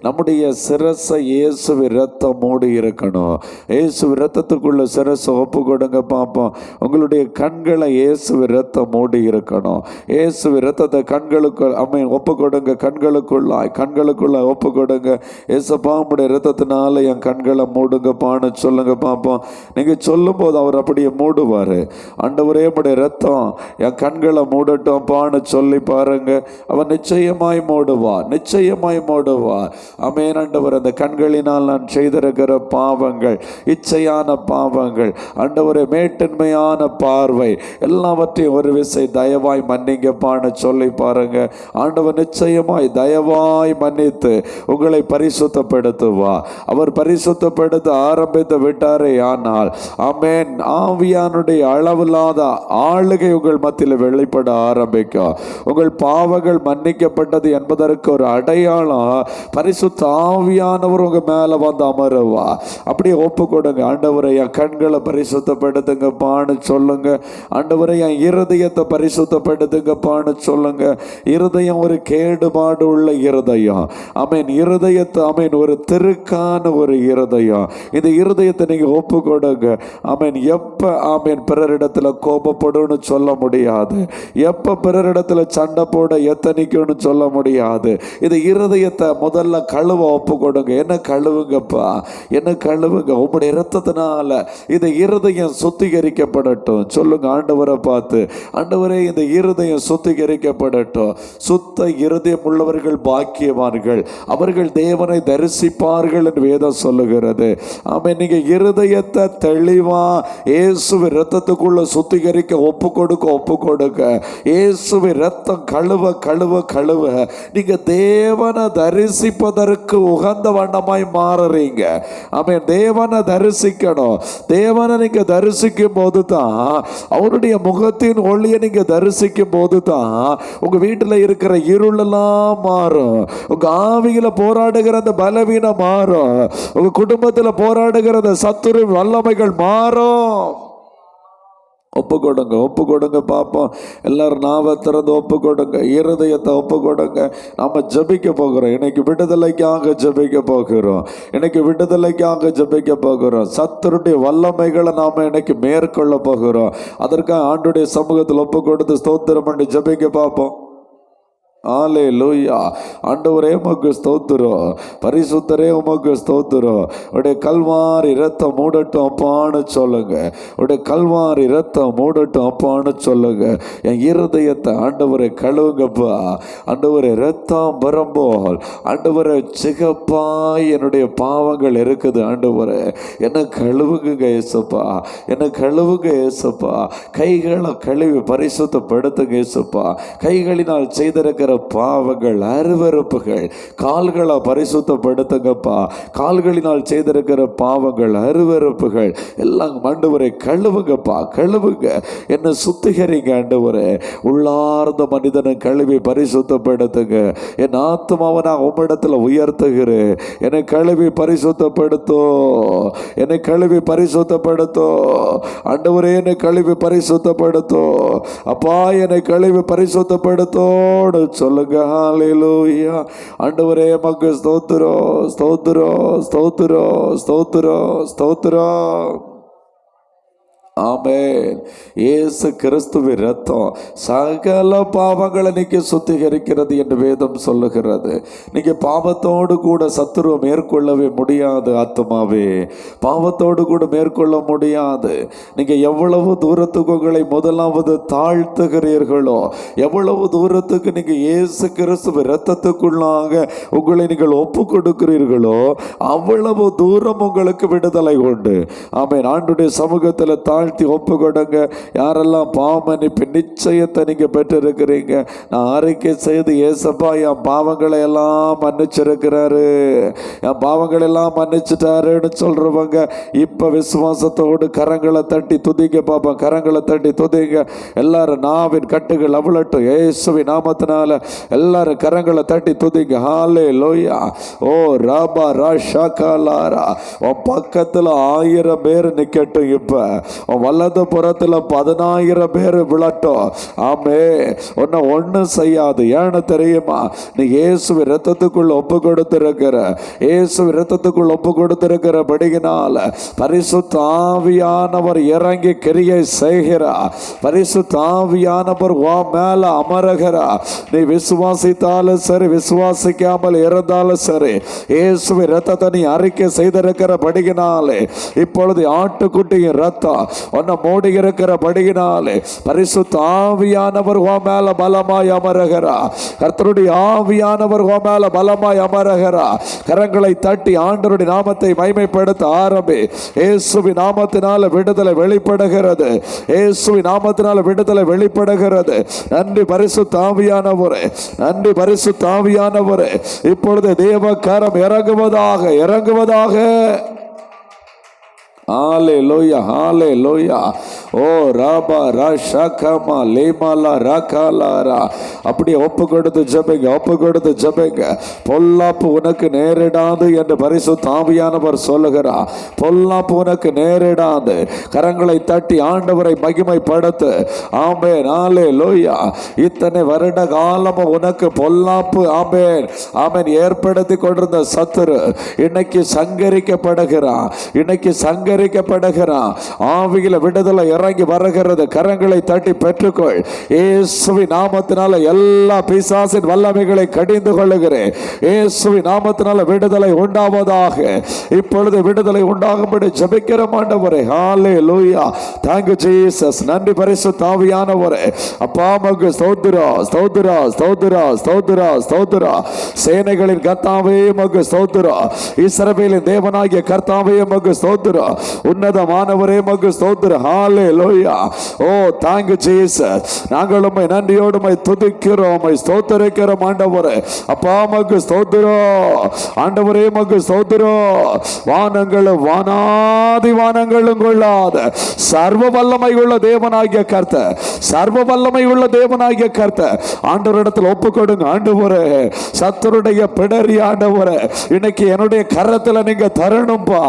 நம்முடைய சிரசை இயேசு இரத்தம் மூடி இருக்கணும். இயேசு இரத்தத்துக்குள்ள சிரசை ஒப்பு கொடுங்க பார்ப்போம். உங்களுடைய கண்களை இயேசு இரத்தம் மூடி இருக்கணும். இயேசு இரத்தத்தை கண்களுக்குள் ஒப்பு கொடுங்க. கண்களுக்குள்ள ஒப்பு கொடுங்க. ஏசப்பா உம்முடைய இரத்தத்தினால என் கண்களை மூடுங்கப்பான்னு சொல்லுங்க பார்ப்போம். நீங்கள் சொல்லும் போது அவர் அப்படியே மூடுவார். ஆண்டவரே உம்முடைய இரத்தம் என் கண்களை மூடட்டும்ப்பான்னு சொல்லி பாருங்க. அவன் நிச்சயமாய் மூடுவார். ஆமென். ஆண்டவர், அந்த கண்களினால் நான் செய்திருக்கிற பாவங்கள், இச்சையான பாவங்கள், ஆண்டவரே மேட்டின்மையான பார்வை எல்லாவற்றையும் ஒரு விசை தயவாய் மன்னிங்கப்பான்னு சொல்லி பாருங்க. ஆண்டவர் நிச்சயமாய் தயவாய் மன்னித்து உங்களை பரிசுத்தப்படுத்துவார். அவர் பரிசுத்தப்படுத்த ஆரம்பித்து விட்டாரே ஆனால், ஆமென், ஆவியானுடைய அளவில்லாத ஆளுகை உங்கள் மத்தியில் வெளிப்பட ஆரம்பிக்கும். உங்கள் பாவங்கள் மன்னிக்கப்பட்டது என்பதற்கு ஒரு அடையாளம் பரிசுத்த ஆவியானவர் உங்க மேல அமருவா. அப்படியே ஒப்பு கொடுங்க. ஆண்டவரை என் கண்களை பரிசுத்தப்படுத்துங்கப்பான்னு சொல்லுங்க. ஆண்டவரை என் இருதயத்தை பரிசுத்தப்படுத்துங்கப்பான்னு சொல்லுங்க. இருதயம் ஒரு கேடுபாடு உள்ள இருதயம். ஆமென். இருதயத்தை ஒரு திருக்கான ஒரு இருதயம். இந்த இருதயத்தை நீங்க ஒப்பு கொடுங்க. ஆமென். எப்ப பிறரிடத்துல கோபப்படுன்னு சொல்ல முடியாது. எப்ப பிறரிடத்துல சண்டை போட எத்தனைக்குன்னு சொல்ல முடியாது. இது இருதயத்தை முதல்ல கழுவ ஒப்பு கொடுங்க. என்ன கழுவுங்கப்பா, என்ன கழுவுங்க. உங்களுடைய இரத்தத்தினால இந்த இருதயம் சுத்திகரிக்கப்படட்டும். சொல்லுங்க ஆண்டவரை பார்த்து, ஆண்டவரே இந்த இருதயம் சுத்திகரிக்கப்படட்டும். சுத்த இருதயம் உள்ளவர்கள் பாக்கியவான்கள், அவர்கள் தேவனை தரிசிப்பார்கள் என்று வேதம் சொல்லுகிறது. ஆமென். நீங்க இருதயத்தை தெளிவா இயேசு இரத்தத்துக்குள்ள சுத்திகரிக்க ஒப்பு கொடுக்க இயேசுவை ரத்தம் கழுவ நீங்க தேவனை தரிசிப்பதற்கு உகந்த வண்ணமாய் மாறுறீங்க. ஆமென். தேவனை தரிசிக்கணும். தேவனை நீங்க தரிசிக்கும் போது தான், அவருடைய முகத்தின் ஒளியை நீங்க தரிசிக்கும் போது தான் உங்க வீட்டில் இருக்கிற இருளெல்லாம் மாறும். உங்க ஆவியில போராடுகிற அந்த பலவீனம் மாறும். உங்க குடும்பத்தில் போராடுகிற அந்த சத்துரு வல்லமைகள் மாறும். ஒப்பு கொடுங்க பார்ப்போம். எல்லாரும் நாவை திறந்து ஒப்பு கொடுங்க. இருதயத்தை ஒப்பு கொடுங்க. நம்ம ஜபிக்க போகிறோம். இன்னைக்கு விடுதலைக்காக ஜபிக்க போகிறோம். சத்துருடைய வல்லமைகளை நாம இன்னைக்கு மேற்கொள்ள போகிறோம். அதற்காக ஆண்டுடைய சமூகத்தில் ஒப்பு கொடுத்து ஸ்தோத்திரம் பண்ணி ஜபிக்க பார்ப்போம். ஹல்லேலூயா. ஆண்டவரே உமக்கு ஸ்தோத்திரம், பரிசுத்தரே உமக்கு ஸ்தோத்திரம். உடைய கல்வாரி இரத்தம் மூடட்டும் அப்பான்னு சொல்லுங்க. உடைய கல்வாரி இரத்தம் மூடட்டும் அப்பான்னு சொல்லுங்க. என் இருதயத்தை ஆண்டவரை கழுவுங்கப்பா. ஆண்டவரை இரத்தம் வரும்போல் ஆண்டவரை சிகப்பாய் என்னுடைய பாவங்கள் இருக்குது. ஆண்டவரை என்ன கழுவுங்க ஏசப்பா, என்ன கழுவுங்க ஏசப்பா. கைகளை கழுவி பரிசுத்தப்படுத்துங்க ஏசப்பா. கைகளினால் செய்திருக்கிற பாவங்கள் அருவருப்புகள் கால்களை பரிசுத்தப்படுத்துங்கப்பா. கால்களினால் செய்திருக்கிற பாவங்கள் அருவருப்புகள் எல்லாம் ஆண்டவரை கழுவுங்கப்பா, கழுவுங்க. என்ன சுத்திகரிங்க ஆண்டவரே. உள்ளார்ந்த மனிதனை கழுவி பரிசுத்தப்படுத்துங்க. என் ஆத்மாவை நான் உம்மிடத்தில் உயர்த்துகிறேன். என்னை கழுவி பரிசுத்தப்படுத்தோ, என்னை கழுவி பரிசுத்தப்படுத்தோ ஆண்டவரே. என்னை கழுவி பரிசுத்தப்படுத்தோ அப்பா, என்னை கழுவி பரிசுத்தப்படுத்தோடு சொல்லுங்க. ஹல்லேலூயா. ஆண்டவரே மக்கு ஸ்தோத்திரம், ஸ்தோத்திரம், ஸ்தோத்திரம், ஸ்தோத்திரம், ஸ்தோத்திரம். ஆமென். இயேசு கிறிஸ்துவின் ரத்தம் சகல பாவங்களை நீக்கி சுத்திகரிக்கிறது என்று வேதம் சொல்லுகிறது. நீங்க பாவத்தோடு கூட சத்துருவை மேற்கொள்ளவே முடியாது. ஆத்மாவே பாவத்தோடு கூட மேற்கொள்ள முடியாது. நீங்க எவ்வளவு தூரத்துக்கு உங்களை முதலாவது தாழ்த்துகிறீர்களோ, எவ்வளவு தூரத்துக்கு நீங்க இயேசு கிறிஸ்துவின் ரத்தத்துக்குள்ளாக உங்களை நீங்கள் ஒப்பு கொடுக்கிறீர்களோ அவ்வளவு தூரம் உங்களுக்கு விடுதலை உண்டு. ஆமென். ஆண்டுடைய சமூகத்தில் தாழ்த்தி ஒப்பு கொடுங்க. யாரெல்லாம் பாவமன்னிப்பு நிச்சயத்தை நீங்க பெற்றிருக்கிறீங்க, நான் அறிக்கை செய்து ஏசப்பா என் பாவங்களை எல்லாம் மன்னிச்சிருக்கிறாரு, என் பாவங்களை எல்லாம் மன்னிச்சிட்டாருன்னு சொல்றவங்க இப்ப விசுவாசத்தோடு கரங்களை தட்டி துதிங்க பாப்பா. கரங்களை தட்டி துதிங்க. எல்லாரும் நாவின் கட்டுகள் அவிழட்டும் இயேசுவின் நாமத்தினால. எல்லாரும் கரங்களை தட்டி துதிங்க. ஹல்லேலூயா. ஓ ராபா ராஷாகாலாரா. உன் பக்கத்துல 1000 பேர் நிக்கட்டும். இப்ப வலது புறத்துல 10,000 பேர் விழட்டும். ஆமே. உன்னை ஒன்றும் செய்யாது. ஏன்னு தெரியுமா? நீ இயேசு இரத்தத்துக்குள் ஒப்பு கொடுத்திருக்கிற, இயேசு இரத்தத்துக்குள் ஒப்பு கொடுத்திருக்கிற படியினால பரிசுத்த ஆவியானவர் இறங்கி கிரியை செய்கிறார். பரிசுத்த ஆவியானவர் உன் மேல அமருகிறார். நீ விசுவாசித்தாலும் சரி, விசுவாசிக்காமல் இருந்தாலும் சரி, இயேசு இரத்தத்தை நீ அறிக்கை செய்திருக்கிற படியினாலே இப்பொழுது ஆட்டுக்குட்டியின் ரத்தம் உன்னை மூடி இருக்கிற படியினாலே பரிசுத்த ஆவியானவர் உன் மேல பலமாய் அமருகிறார். கர்த்தருடைய ஆவியானவர் உன் மேல பலமாய் அமருகிறார். கரங்களை தட்டி ஆண்டவருடைய நாமத்தை மகிமைப்படுத்த ஆரம்பி. இயேசுவின் நாமத்தினால விடுதலை வெளிப்படுகிறது. இயேசுவின் நாமத்தினால விடுதலை வெளிப்படுகிறது. நன்றி பரிசுத்த ஆவியானவரே, நன்றி பரிசுத்த ஆவியானவரே. இப்பொழுது தேவ கரம் இறங்குவதாக, இறங்குவதாக. ஹல்லேலூயா, ஹல்லேலூயா. ஓ ராபா ராஷாகமா லேமாலா ராகாலாரா. அப்படியே ஒப்பு கொடுத்து ஜெபிங்க, ஒப்பு கொடுத்து ஜெபிங்க. பொல்லாப்பு உனக்கு நேரிடாது என்று பரிசுத்த ஆவியானவர் சொல்லுகிறார். பொல்லாப்பு உனக்கு நேரிடாது. கரங்களை தட்டி ஆண்டவரை மகிமைப்படுத்து. ஆமென், ஹல்லேலூயா. இத்தனை வருட காலமும் உனக்கு பொல்லாப்பு ஆமென் ஆமென் ஏற்படுத்தி கொண்டிருந்த சத்துரு இன்னைக்கு சங்கரிக்கப்படுகிறான், இன்னைக்கு சங்கரிக்கப்படுகிறான். ஆவியில விடுதலை இறங்கி வருகிறது. கரங்களை தட்டி பெற்றுக்கொள். இயேசுவின் நாமத்தினால எல்லா பிசாசின் வல்லமைகளை கடிந்து கொள்ளுகிறேன். இயேசுவின் நாமத்தினால விடுதலை உண்டாவதாக. இப்பொழுது விடுதலை உண்டாகும்படி ஜெபிக்கிற ஆண்டவரே. ஹல்லேலூயா. Thank you Jesus. நன்றி பரிசுத்த ஆவியானவரே. அப்பா உமக்கு ஸ்தோத்திரம், ஸ்தோத்திரம், ஸ்தோத்திரம், ஸ்தோத்திரம், ஸ்தோத்திரம். சேனைகளின் கர்த்தாவே உமக்கு ஸ்தோத்திரம். இஸ்ரவேலின் தேவனாகிய கர்த்தாவே உமக்கு ஸ்தோத்திரம். உன்னதமானவரே உமக்கு ஸ்தோத்திரம். ஹல்லேலூயா. ஓ thank you Jesus. நாங்கள் உம்மை நன்றியோடு உம்மை துதிக்கிறோம், உம்மை ஸ்தோத்திரிக்கிறோம் ஆண்டவரே. அப்பா உமக்கு ஸ்தோத்திரம். ஆண்டவரே உமக்கு ஸ்தோத்திரம். வானங்களும் வானாதி வானங்களும் கொள்ளாத சர்வ வல்லமை உள்ள தேவனாகிய கர்த்தர், சர்வ வல்லமை உள்ள தேவனாகிய கர்த்தர் ஆண்டவரிடத்தில் ஒப்பு கொடுங்க. ஆண்டவரே சத்துருடைய பிடரி ஆண்டவரே இன்னைக்கு என்னுடைய கரத்துல நீங்க தரணும்பா.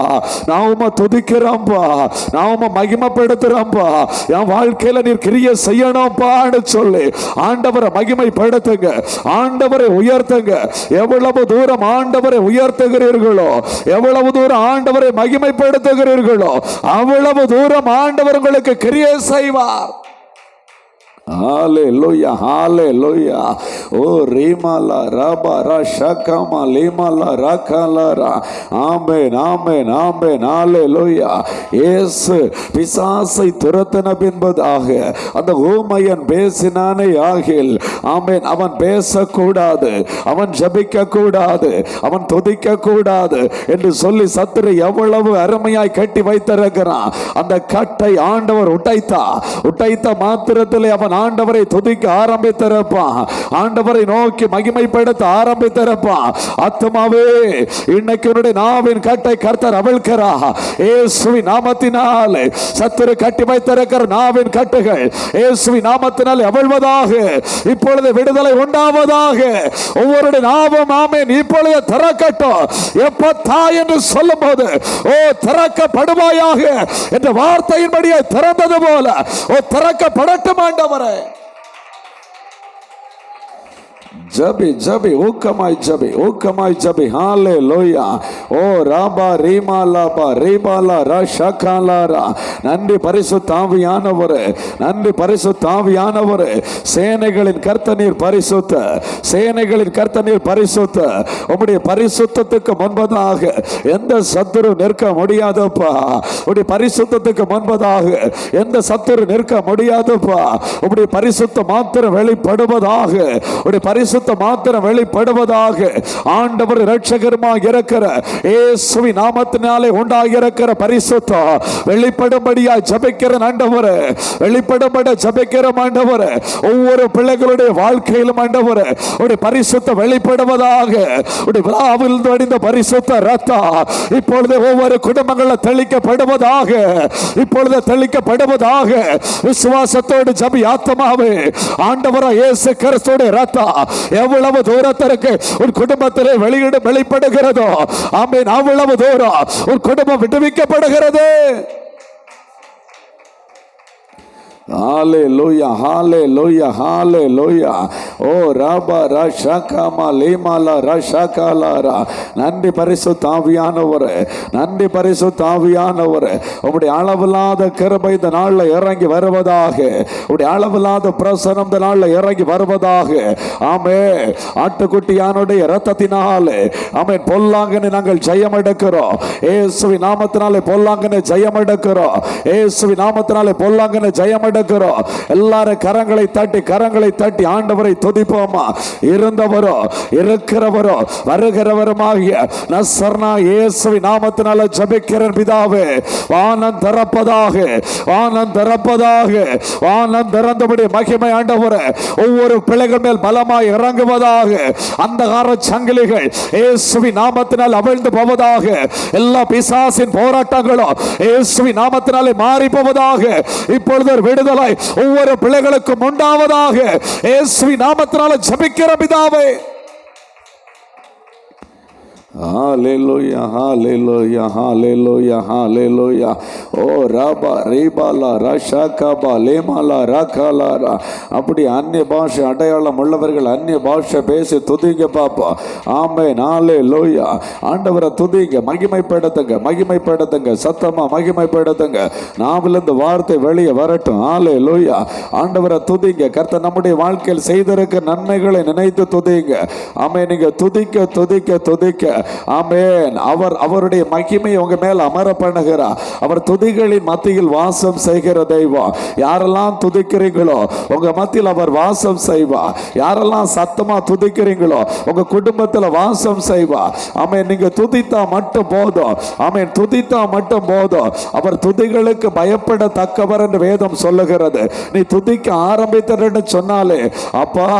நான் உம்மை துதிக்கிறோம்பா, நான் உம்மை மகிமைப்படுத்துறோம்பா. என் வாழ்க்கையில நீர் கிரியை செய்யணும்பான்னு சொல்லி ஆண்டவரை மகிமைப்படுத்துங்க, ஆண்டவரை உயர்த்துங்க. எவ்வளவு தூரம் ஆண்டவரை உயர்த்துகிறீர்களோ, எவ்வளவு தூரம் ஆண்டவரை மகிமைப்படுத்துகிறீர்களோ, அவ்வளவு தூரம் ஆண்டவர் உங்களுக்கு கிரியை செய்வார். ஹalleluya ஹalleluya. ஓ ரீமாலா ரபா ரஷகமா லீமாலா ரகலரா. ஆமென் ஆமென் ஆமென் ஹalleluya. இயேசு பிசாசை துரத்தின பின்பதாக அந்த ஊமையன் பேசினானே ஆகில், ஆமென், அவன் பேசக்கூடாது, அவன் ஜெபிக்க கூடாது, அவன் துதிக்க கூடாது என்று சொல்லி சத்துரு எவ்வளவு அருமையாய் கட்டி வைத்திருக்கிறான். அந்த கட்டை ஆண்டவர் உடைத்த மாத்திரத்தில் அவன் ஆண்டவரை துதிக்க ஆரம்பித்திருப்பான், ஆண்டவரை நோக்கி மகிமைப்படுத்த ஆரம்பித்திருப்பான். ஆத்துமாவே, இன்னைக்கு உன்னுடைய நாவின் கட்டை கர்த்தர் அவிழ்க்கிறா. இயேசுவின் நாமத்தினாலே சத்துரு கட்டி வைத்திருக்கிற நாவின் கட்டுகள் இயேசுவின் நாமத்தினால் அவிழ்வதாக. இப்பொழுது விடுதலை உண்டாவதாக. ஒவ்வொருடைய நாவும் ஆமென் இப்பொழுது திறக்கட்டும். எப்பத்தா என்று சொல்லும் போது ஓ திறக்கப்படுவாயாக என்ற வார்த்தையின்படியே திறந்தது போல ஓ திறக்கப்படட்டும் ஆண்டவரே. ஜபி ஜபி ஊக்கமாய் ஜபி ஹalleluya. ஓ ராபா ரீமாலாபா ரீபாலா ரஷகலாரா. நன்றி பரிசுத்த ஆவியானவரே, நன்றி பரிசுத்த ஆவியானவரே. சேனைகளின் கர்த்தர் பரிசுத்த, சேனைகளின் கர்த்தர் பரிசுத்த. உம்முடைய பரிசுத்தத்துக்கு முன்பதாக எந்த சத்துரு நிற்க முடியாதப்பா. உம்முடைய பரிசுத்தத்துக்கு முன்பதாக எந்த சத்துரு நிற்க முடியாதப்பா. உம்முடைய பரிசுத்த மாத்திரம் வெளிப்படுவதாக, உம்முடைய பரிசுத்த மாத்திரம் வெளிப்படுவதாக. ஆண்டவர் இரட்சகருமாக இருக்கிற இயேசுவின் நாமத்தினாலே உண்டாகி இருக்கிற பரிசுத்தம் வெளிப்படும்படியா ஜெபிக்கிற ஆண்டவரே, வெளிப்படும்படி ஜெபிக்கிற ஆண்டவரே. ஒவ்வொரு பிள்ளைகளுடைய வாழ்க்கையிலும் ஆண்டவரே உடைய பரிசுத்தம் வெளிப்படுவதாக. உடைய விழாவில் வடிந்த பரிசுத்த ரத்தம் இப்பொழுது ஒவ்வொரு குடும்பங்களில் தெளிக்கப்படுவதாக, இப்பொழுது தெளிக்கப்படுவதாக. விசுவாசத்தோடு ஜெபி ஆத்மாவே, ஆண்டவராகிய இயேசு கிறிஸ்துவின் ரத்தம் எவ்வளவு தூரத்திற்கு உன் குடும்பத்திலே வெளிப்படுகிறதோ ஆமென், அவ்வளவு தூரம் உன் குடும்பம் விடுவிக்கப்படுகிறது. ஹalleluya ஹalleluya ஹalleluya. ஓ ராபா ரஷகமா லீமாலா ரஷகலாரா. நன்றி பரிசுத்த ஆவியானவரே, நன்றி பரிசுத்த ஆவியானவரே. உம்முடைய அளவில்லாத கிருபை இந்த நாளில் இறங்கி வருவதாக, உம்முடைய அளவில்லாத பிரசன்னம் இந்த நாளில் இறங்கி வருவதாக. ஆமென். ஆட்டுக்குட்டியானுடைய இரத்தத்தினாலே ஆமென் பொல்லாங்கனை நாங்கள் ஜெயம் எடுக்கிறோம். இயேசுவின் நாமத்தினாலே பொல்லாங்கனை ஜெயம் எடுக்கிறோம். இயேசுவின் நாமத்தினாலே பொல்லாங்கனை ஜெயம் எடுக்கிறோம். எல்லாரும் கரங்களை தட்டி ஆண்டவரை துதிப்போமா. இருந்தவரோ இருக்கிறவரோ வருகிறவருமாகிய நசரேனா இயேசுவின் நாமத்தினால ஜெபிக்கிறேன் பிதாவே. வானம் திறப்பதாக, வானம் திறப்பதாக, வானம் திறந்தபடி மகிமை ஆண்டவரே ஒவ்வொரு பிள்ளைகள் மேல் பலமாய் இறங்குவதாக. அந்தகார சங்கிலிகள் இயேசுவின் நாமத்தினால் அவிழ்ந்து போவதாக. எல்லா பிசாசின் போராட்டங்களும் இயேசுவின் நாமத்தினாலே மாறி போவதாக. இப்பொழுது விடுதலை ஒவ்வொரு பிள்ளைகளுக்கும் உண்டாவதாக. இயேசுவின் நாமத்தினால ஜெபிக்கிற பிதாவே. ஹalleluya ஹalleluya ஹalleluya ஹalleluya. ஓ ராபா ரீபாலா ரஷகபா லேமாலா ரகலாரா. அப்படி அந்நிய பாஷை அடையாளம் உள்ளவர்கள் அந்நிய பாஷை பேசி துதிங்க பாப்பா. ஆமென் ஹalleluya. ஆண்டவரை துதிங்க, மகிமைப்படுத்துங்க, மகிமைப்படுத்துங்க, சத்தமா மகிமைப்படுத்துங்க. நாவிலிருந்து வார்த்தை வெளியே வரட்டும். ஹalleluya. ஆண்டவரை துதிங்க. கர்த்தர் நம்முடைய வாழ்க்கையில் செய்திருக்க நன்மைகளை நினைத்து துதிங்க. ஆமென். நீங்க துதிக்க துதிக்க துதிக்க ஆமென் அவருடைய மகிமை உங்க மேல் அமர பண்ணுகிறார். அவர் துதிகளின் மத்தியில் வாசம் செய்கிற தெய்வம். யாரெல்லாம் துதிக்கிறீங்களோ உங்க மத்தியில் அவர் வாசம் செய்வார். யாரெல்லாம் சத்தமா துதிக்கிறீங்களோ உங்க குடும்பத்தில் வாசம் செய்வார். ஆமென். நீங்க துதித்தா மட்டும் போதும். ஆமென். துதித்தா மட்டும் போதும். அவர் துதிகளுக்கு பயப்படத்தக்கவர் என்று வேதம் சொல்லுகிறது. நீ துதிக்க ஆரம்பித்தன்னு சொன்னாலே அப்பா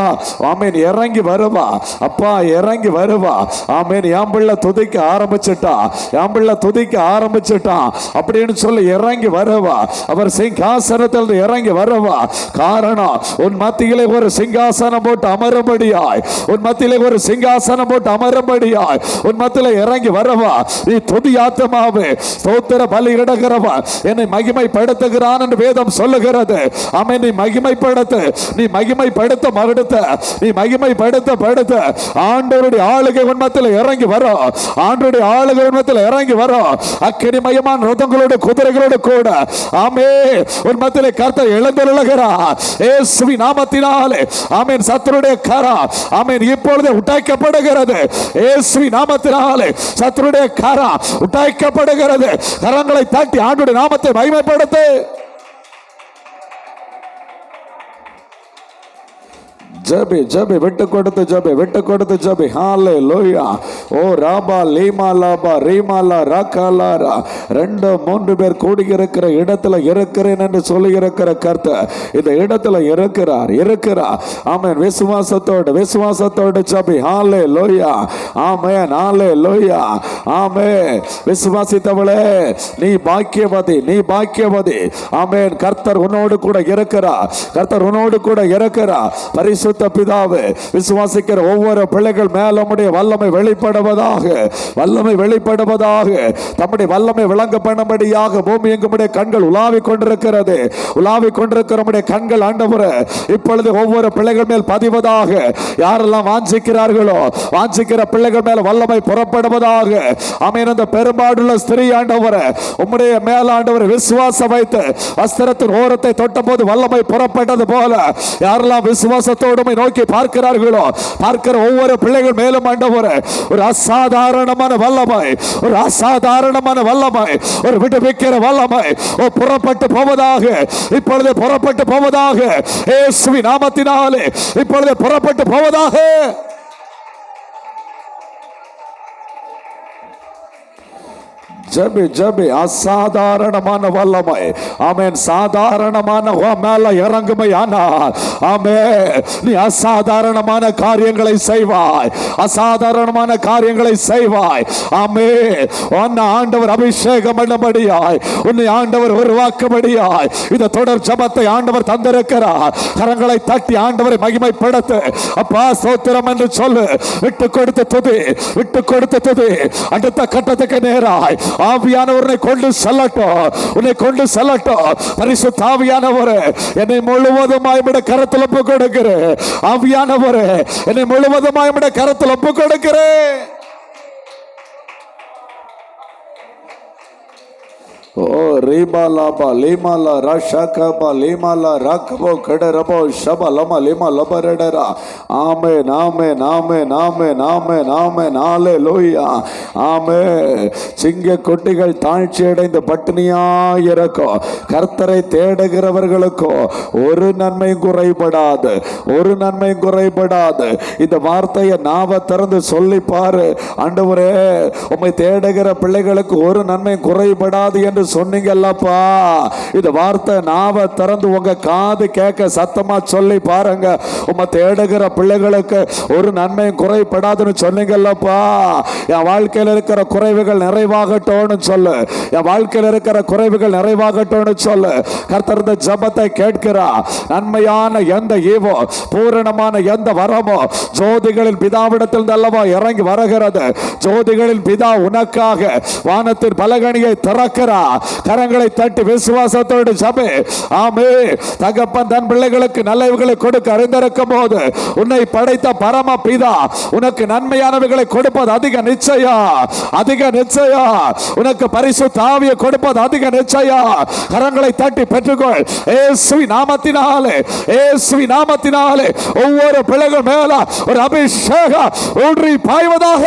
ஆமென் இறங்கி வருவா. அப்பா இறங்கி வருவா. ஆமென். என் பிள்ளை துதிக்க ஆரம்பிச்சுட்டா, என் பிள்ளை துதிக்க ஆரம்பிச்சுட்டான் அப்படின்னு சொல்லி இறங்கி வருவா. அவர் சிங்காசனத்தில் இறங்கி வருவா. காரணம் உன் மத்தியிலே ஒரு சிங்காசனம் போட்டு அமரும்படியாய், உன் மத்தியிலே ஒரு சிங்காசனம் போட்டு அமரும்படியாய் உன் மத்தியிலே இறங்கி வருவா. நீ துதி ஆத்மாவே ஸ்தோத்திர பலி இடுகிறவா என்னை மகிமைப்படுத்துகிறான் என்று வேதம் சொல்லுகிறது. ஆமென். நீ மகிமைப்படுத்த, நீ மகிமைப்படுத்த மறுத்த, நீ மகிமைப்படுத்த படுத்த ஆண்டவருடைய ஆளுகை உன் மத்தியிலே இறங்கி வரும். ஆண்டவருடைய ஆளுகை மத்தியில் இறங்கி வரும். அக்கினிமயமான ரதங்களோட குதிரைகளோடு கூட ஆமென் உன் மத்தியிலே கர்த்தர் எழுந்தருளுகிறார். இயேசுவின் நாமத்தினாலே ஆமென் சத்துருடைய கரம் ஆமென் இப்பொழுது உடைக்கப்படுகிறது. இயேசுவின் நாமத்தினாலே சத்துருடைய கரம் உடைக்கப்படுகிறது. கரங்களை தட்டி ஆண்டவருடைய நாமத்தை மகிமைப்படுத்து. ஜபி ஜபி விட்டு கொடுத்து ஜபி விட்டு கொடுத்து ஜபி. ஹalleluya. ஓ ராபா லீமா லாபா ரீமாலா ராகாலாரா 2-3 பேர் கூடி இருக்கிற இடத்துல இருக்கிறேன் என்று சொல்லி இருக்கிற கர்த்தர் இந்த இடத்துல இருக்கிறார். ஆமென். விசுவாசத்தோடு ஜபி. ஹalleluya. ஆமென். ஹalleluya. ஆமென். விசுவாசித்தவளே நீ பாக்கியவதி. ஆமென். கர்த்தர் உன்னோடு கூட இருக்கிறார். பரிசுத்த பிதாவே விசுவாசிக்கிற ஒவ்வொரு பிள்ளைகள் மேல் உம்முடைய வல்லமை வெளிப்படுவதாக. தம்முடைய வல்லமை விளங்க பண்ணும்படியாக பூமி எங்குடைய கண்கள் உலாவிக் கொண்டிருக்கிறது. உம்முடைய கண்கள் ஆண்டவரே இப்பொழுது ஒவ்வொரு பிள்ளைகள் மேல் பதிவதாக. யாரெல்லாம் வாஞ்சிக்கிற பிள்ளைகள் மேல் வல்லமை புறப்படுவதாக. ஆமென். அந்த பெரும்பாடுள்ள ஸ்திரீ ஆண்டவரே உம்முடைய மேல் ஆண்டவரே விசுவாசம் வைத்து வஸ்திரத்தின் ஓரத்தை தொட்டபோது வல்லமை புறப்பட்டது போல யாரெல்லாம் விசுவாசத்தோடு நோக்கி பார்க்கிறார்களோ பார்க்கிற ஒவ்வொரு பிள்ளைகள் மேலும் ஆண்டவரே ஒரு அசாதாரணமான வல்லமை ஒரு விடுவிக்கிற வல்லமை புறப்பட்டு போவதாக. இப்பொழுது புறப்பட்டு போவதாக. இயேசுவின் நாமத்தினாலே இப்பொழுது புறப்பட்டு போவதாக. ஜபி அசாதாரணமான வல்லமை. ஆமென். சாதாரணமான மேல இறங்குமையானால் ஆமென் நீ அசாதாரணமான காரியங்களை செய்வாய். ஆமென். உன்னை ஆண்டவர் அபிஷேகம் பண்ணபடியாய் உன்னை ஆண்டவர் உருவாக்கும்படியாய் இந்த தொடர் ஜபத்தை ஆண்டவர் தந்திருக்கிறார். கரங்களை தட்டி ஆண்டவரை மகிமைப்படுத்து. அப்பா ஸ்தோத்திரம் என்று சொல்லு. விட்டு கொடுத்து துதி. அடுத்த கட்டத்துக்கு நேராய் ஆவியானவர் உன்னை கொண்டு செல்லட்டும். பரிசுத்த ஆவியானவரே என்னை முழுவதுமாய் உம்முடைய கரத்தில் ஒப்புக் கொடுக்கிறேன். ஆவியானவரே என்னை முழுவதுமாய் உம்முடைய கரத்தில் ஒப்புக் கொடுக்கிறேன். ஓ ரீபாலாபா லீமாலா ராஷாகாபா லீமாலா ராகபோ கடரபோ ஷபலமா லீமா லபரடரா. ஆமென். ஹalleluya. ஆமென். சிங்க குட்டிகள் தாழ்ச்சி அடைந்து பட்டினியாய் இருக்கும். கர்த்தரை தேடுகிறவர்களுக்கோ ஒரு நன்மையும் குறைபடாது. இந்த வார்த்தையை நாவ திறந்து சொல்லி பாரு. ஆண்டவரே உம்மை தேடுகிற பிள்ளைகளுக்கு ஒரு நன்மை குறைபடாது என்று சொன்னீங்கல்லப்பா. இந்த வார்த்தை நாவ திறந்து உங்க காது கேட்க சத்தமா சொல்லி பாருங்க. உம்மை தேடுகிற பிள்ளைகளுக்கு ஒரு நன்மையும் குறைபடாதுன்னு சொன்னீங்கல்லப்பா. என் வாழ்க்கையில் இருக்கிற குறைவுகள் நிறைவாகட்டும்னு சொல்லு. கர்த்தர் இந்த ஜெபத்தை கேட்கிறார். நன்மையான எந்த ஈவோ பூரணமான எந்த வரமோ ஜோதிகளின் பிதாவிடத்தில் அல்லவா இறங்கி வருகிறது. ஜோதிகளின் பிதா உனக்காக வானத்தின் பலகணியை திறக்கிறார். கரங்களை தட்டி விசுவாசத்தோடு ஜெபி. ஆமென். தகப்பன் தன் பிள்ளைகளுக்கு நல்லவைகளை கொடுக்க அறிந்திருக்கும் போது உன்னை படைத்த பரம பிதா உனக்கு நன்மையானவைகளை கொடுப்பது அதிக நிச்சயம். உனக்கு பரிசுத்த ஆவியை கொடுப்பது அதிக நிச்சயம். கரங்களை தட்டி பெற்றுக்கொள். இயேசுவின் நாமத்தினாலே ஒவ்வொரு பிள்ளைகள் மேல ஒரு அபிஷேகம் ஊற்றி பாய்வதாக.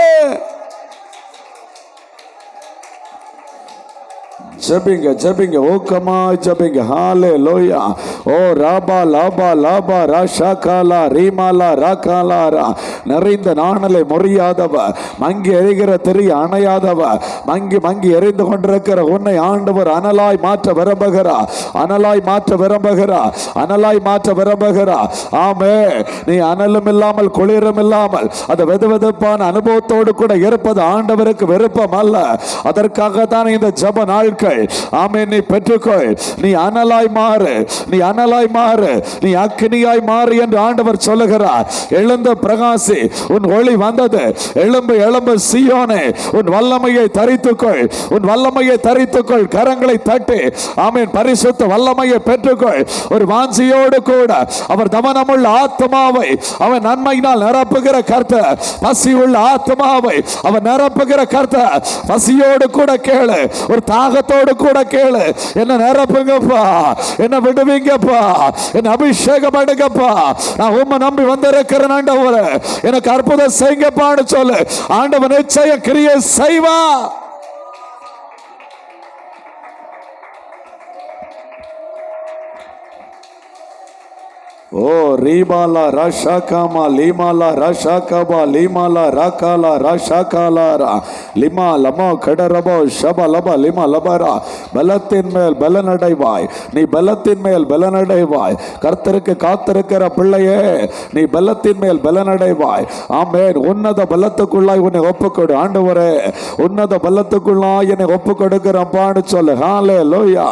ஜபிங்க ஊக்கமாய் ஜபிங்க. ஹalleluya. ஓ ராபா லாபா ராஷாகாலா ரீமாலா ராகாலாரா. நிறைந்த நாணலை முறியாதவ மங்கி எரிகிற திரி அணையாதவ மங்கி எரிந்து கொண்டிருக்கிற உன்னை ஆண்டவர் அனலாய் மாற்ற விரும்புகிறார். ஆமே. நீ அனலும் இல்லாமல் குளிரும் இல்லாமல் அந்த வெதுவெதுப்பான அனுபவத்தோடு கூட இருப்பது ஆண்டவருக்கு விருப்பம் அல்ல. அதற்காகத்தான் இந்த ஜெப நாட்கள் பெற்றுக்கொள். ஆமென். நீ பெற்றுக்கொள். நீ அனலாய் மாறு, நீ அனலாய் மாறு, நீ அக்கினியாய் மாறு என்று ஆண்டவர் சொல்லுகிறார். எழுந்த பிரகாசி, உன் ஒளி வந்தது. எழும்பு எழும்பு சீயோனே, உன் வல்லமையை தரித்துக்கொள், உன் வல்லமையை தரித்துக்கொள். கரங்களை தட்டி ஆமென் பரிசுத்த வல்லமையை பெற்றுக்கொள். ஒரு வாஞ்சியோடு கூட அவர் தமனமுள்ள ஆத்மாவை அவன் நன்மையினால் நிரப்புகிற கர்த்தர். பசி உள்ள ஆத்மாவை அவன் நிரப்புகிற கர்த்தர். பசியோடு கூட கேளு, ஒரு தாகத்தோடு கூட கேளு. என்ன நிரப்புங்கப்பா, என்ன விடுவீங்கப்பா, என்ன அபிஷேகம் எடுங்கப்பா. நான் உம்மை நம்பி வந்திருக்கிறேன் ஆண்டவரே, எனக்கு அற்புதம் செய்யுங்கப்பான்னு சொல்லு. ஆண்டவன் நிச்சய கிரியை செய்வா. ஓ ரீபாலா ரஷாகாமா லீமாலா ரஷாகாபா லீமாலா ராகாலா ரஷாகாலாரா லிமா லமோ கடரபோ ஷபலபா லிமா லபரா. பலத்தின் மேல் பலனடைவாய், நீ பலத்தின் மேல் பலனடைவாய். கர்த்தருக்கு காத்திருக்கிற பிள்ளையே, நீ பலத்தின் மேல் பலனடைவாய். ஆமென். உன்னத பலத்துக்குள்ளாய் உன்னை ஒப்புக்கொடு. ஆண்டவரே, உன்னத பலத்துக்குள்ளாய் என்னை ஒப்பு கொடுக்கிறப்பான்னு சொல்லு. ஹல்லேலூயா.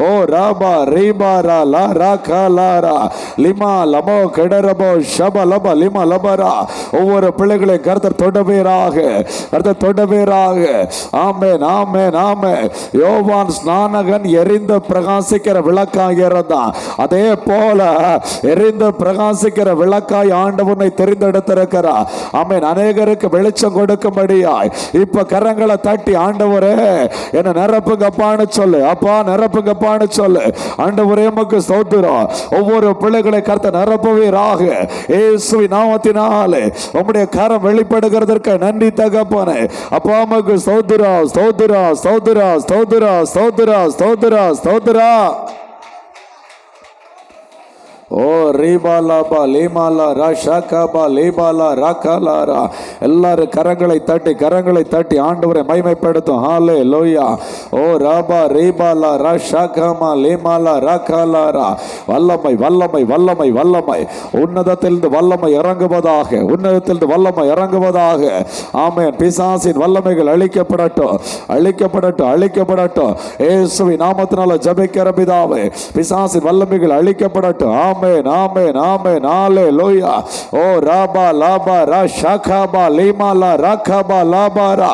ஓ ராபா ரீபாரா லா ராகாலாரா லிமா லமோ கடரபோ ஷபலப லிமா லபரா. ஒவ்வொரு பிள்ளைகளை கர்த்தர் தொடவேராக, கர்த்தர் தொடவேராக. ஆமென் ஆமென் ஆமென். யோவான் ஸ்நானகன் எரிந்து பிரகாசிக்கிற விளக்காக இருந்தான். அதே போல எரிந்து பிரகாசிக்கிற விளக்காய் ஆண்டவனை தெரிந்தெடுத்திருக்கிறார். ஆமென். அநேகருக்கு வெளிச்சம் கொடுக்கும்படியாய் இப்ப கரங்களை தட்டி ஆண்டவரே என்ன நிரப்புங்கப்பான்னு சொல்லு. அப்பா நிரப்புங்கப்பான்னு சொல்லு. ஆண்டவரே உமக்கு ஸ்தோத்திரம். ஒவ்வொரு பிள்ளைகளை கர்த்தர் நிரப்புவீராக இயேசுவின் நாமத்தினாலே. உம்முடைய கரம் வெளிப்படுகிறதற்கு நன்றி தகப்பனே. அப்பா உமக்கு ஸ்தோத்திரம் ஸ்தோத்திரம் ஸ்தோத்திரம் ஸ்தோத்திரம் ஸ்தோத்திரம் ஸ்தோத்திரம் ஸ்தோத்திரம். ஓ ரீபாலாபா லீமாலா ராஷாகாபா லீபாலா ராகாலாரா. எல்லாரும் கரங்களை தட்டி கரங்களை தட்டி ஆண்டவரை மகிமைப்படுத்தும். ஹல்லேலூயா. ஓ ராபா ரீபாலா ராஷாகாமா லீமாலா ராகாலாரா. வல்லமை வல்லமை வல்லமை வல்லமை. உன்னதத்திலிருந்து வல்லமை இறங்குவதாக, உன்னதத்திலிருந்து வல்லமை இறங்குவதாக. ஆமென். பிசாசின் வல்லமைகள் அழிக்கப்படட்டும், அழிக்கப்படட்டும், அழிக்கப்படட்டும். இயேசுவின் நாமத்தினால ஜெபிக்கிற பிதாவே, பிசாசின் வல்லமைகள் அழிக்கப்படட்டும். ஆமென் ஆமென் ஆமென். ஹல்லேலூயா. ஓ ராபா லாபா ராஷாகாபா லீமாலா ராகாபா லாபாரா.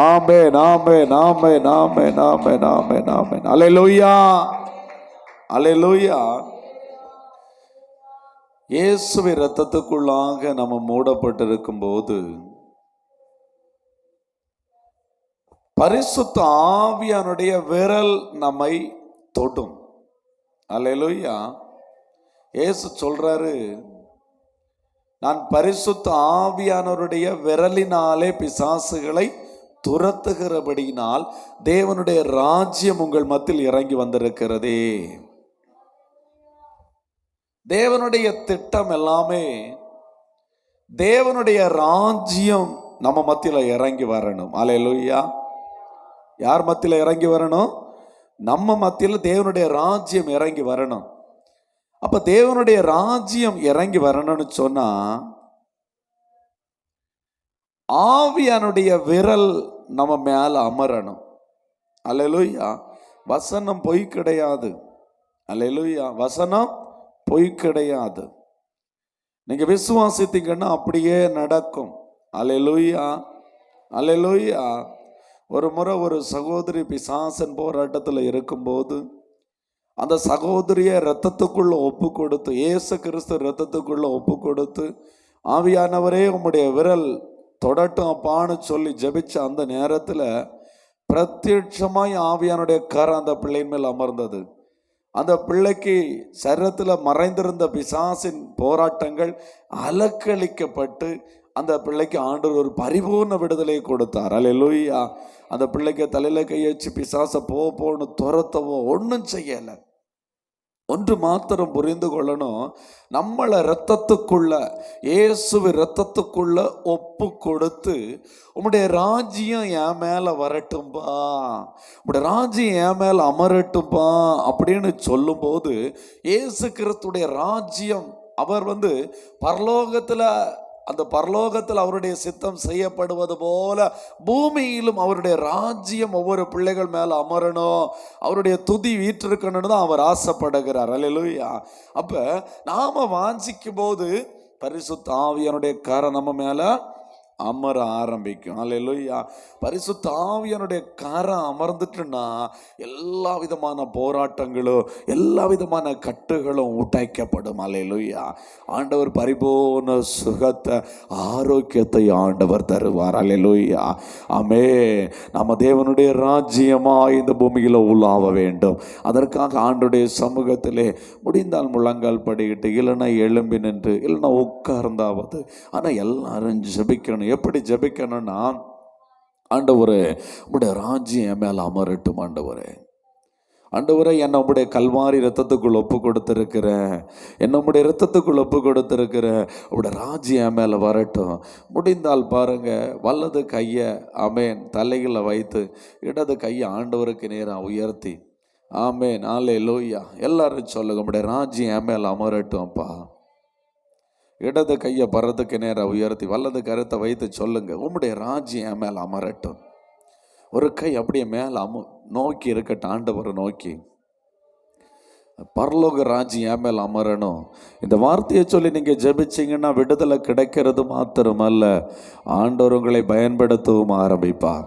ஆமென் ஆமென் ஆமென் ஆமென் ஆமென் ஆமென் ஆமென். ஹல்லேலூயா ஹல்லேலூயா. இயேசுவின் இரத்தத்துக்குள்ளாக நம்ம மூடப்பட்டிருக்கும் போது பரிசுத்த ஆவியானுடைய விரல் நம்மை தொடும். அல்லேலூயா. இயேசு சொல்றாரு, நான் பரிசுத்த ஆவியானவருடைய விரலினாலே பிசாசுகளை துரத்துகிறபடியினால் தேவனுடைய ராஜ்யம் உங்கள் மத்தியில் இறங்கி வந்திருக்கிறதே. தேவனுடைய திட்டம் எல்லாமே தேவனுடைய ராஜ்யம் நம்ம மத்தியில இறங்கி வரணும். அல்லேலூயா. யார் மத்தியில இறங்கி வரணும்? நம்ம மத்தியில தேவனுடைய ராஜ்யம் இறங்கி வரணும். அப்ப தேவனுடைய ராஜ்யம் இறங்கி வரணும்னு சொன்னா ஆவியானுடைய விரல் நம்ம மேல அமரணும். அல்லேலூயா. வசனம் பொய் கிடையாது. அல்லேலூயா. வசனம் பொய் கிடையாது. நீங்க விசுவாசித்தீங்கன்னா அப்படியே நடக்கும். அல்லேலூயா அல்லேலூயா. ஒரு முறை ஒரு சகோதரி பிசாசன் போராட்டத்தில் இருக்கும்போது அந்த சகோதரியை இரத்தத்துக்குள்ள ஒப்பு கொடுத்து, இயேசு கிறிஸ்து இரத்தத்துக்குள்ள ஒப்பு கொடுத்து, ஆவியானவரே உம்முடைய விரல் தொடட்டும் அப்பான்னு சொல்லி ஜெபிச்ச அந்த நேரத்தில் பிரத்யட்சமாய் ஆவியானுடைய கரம் அந்த பிள்ளையின் மேல் அமர்ந்தது. அந்த பிள்ளைக்கு சரீரத்தில் மறைந்திருந்த பிசாசின் போராட்டங்கள் அலக்களிக்கப்பட்டு அந்த பிள்ளைக்கு ஆண்டவர் ஒரு பரிபூர்ண விடுதலை கொடுத்தார். அல்லேலூயா. அந்த பிள்ளைக்கு தலையில கையச்சு பிசாசை போன்னு துரத்தவோ ஒன்றும் செய்யலை. ஒன்று மாத்திரம் புரிந்து கொள்ளணும், நம்மளை இரத்தத்துக்குள்ள, இயேசுவி இரத்தத்துக்குள்ள ஒப்பு கொடுத்து உம்முடைய ராஜ்யம் என் மேல வரட்டும்பா, உம்முடைய ராஜ்யம் என் மேல அமரட்டும்பா அப்படின்னு சொல்லும்போது இயேசு கிறிஸ்துடைய ராஜ்யம் அவர் பரலோகத்துல அந்த பரலோகத்தில் அவருடைய சித்தம் செய்யப்படுவது போல பூமியிலும் அவருடைய ராஜ்யம் ஒவ்வொரு பிள்ளைகள் மேலே அமரணும், அவருடைய துதி வீற்றிருக்கணும்னு தான் அவர் ஆசைப்படுகிறார். அல்லேலூயா. அப்போ நாம் வாஞ்சிக்கும் போது பரிசுத்த ஆவியானுடைய கரம் நம்ம மேலே அமர ஆரம்பிக்கும். அல்லேலூயா. பரிசுத்த ஆவியானுடைய கரம் அமர்ந்துட்டுன்னா எல்லா விதமான போராட்டங்களும் எல்லா விதமான கட்டுகளும் உடைக்கப்படும். அல்லேலூயா. ஆண்டவர் பரிபூர்ண சுகத்தை ஆரோக்கியத்தை ஆண்டவர் தருவார். அல்லேலூயா. ஆமே. நம்ம தேவனுடைய ராஜ்யமா இந்த பூமியில் உலாவ வேண்டும். அதற்காக ஆண்டுடைய சமூகத்திலே முடிந்தால் முழங்கால் படிக்கிட்டு, இல்லைன்னா எழும்பி நின்று, இல்லைன்னா உட்கார்ந்தாவது, ஆனால் எல்லாரும் ஜெபிக்கணும். எப்படி ஜெபிக்கணும்னா, ஆண்டவரே உம்முடைய ராஜ்யம் என் மேலே அமரட்டும். ஆண்டவரே என்னை உம்முடைய கல்வாரி இரத்தத்துக்குள் ஒப்பு கொடுத்துருக்கிறேன், என்னை உம்முடைய இரத்தத்துக்குள் ஒப்பு கொடுத்துருக்கிறேன், உம்முடைய ராஜ்யம் என் மேலே வரட்டும். முடிந்தால் பாருங்க, வலது கையை ஆமேன் தலையில் வைத்து இடது கையை ஆண்டவருக்கு நேராக உயர்த்தி ஆமேன் அல்லேலூயா எல்லாரும் சொல்லுங்க, உம்முடைய ராஜ்யம் என் மேலே அமரட்டும் அப்பா. இடது கையை பரத்துக்கு நேராக உயர்த்தி வலது கருத்தை வைத்து சொல்லுங்க, உம்முடைய ராஜ்யம் என் மேலே அமரட்டும். ஒரு கை அப்படியே மேலே நோக்கி இருக்கட்டும், ஆண்டவரை நோக்கி. பரலோக ராஜ்யம் என் மேலே அமரணும். இந்த வார்த்தையை சொல்லி நீங்கள் ஜெபிச்சிங்கன்னா விடுதலை கிடைக்கிறது மாத்திரமல்ல, ஆண்டவர் உங்களை பயன்படுத்தவும் ஆரம்பிப்பார்.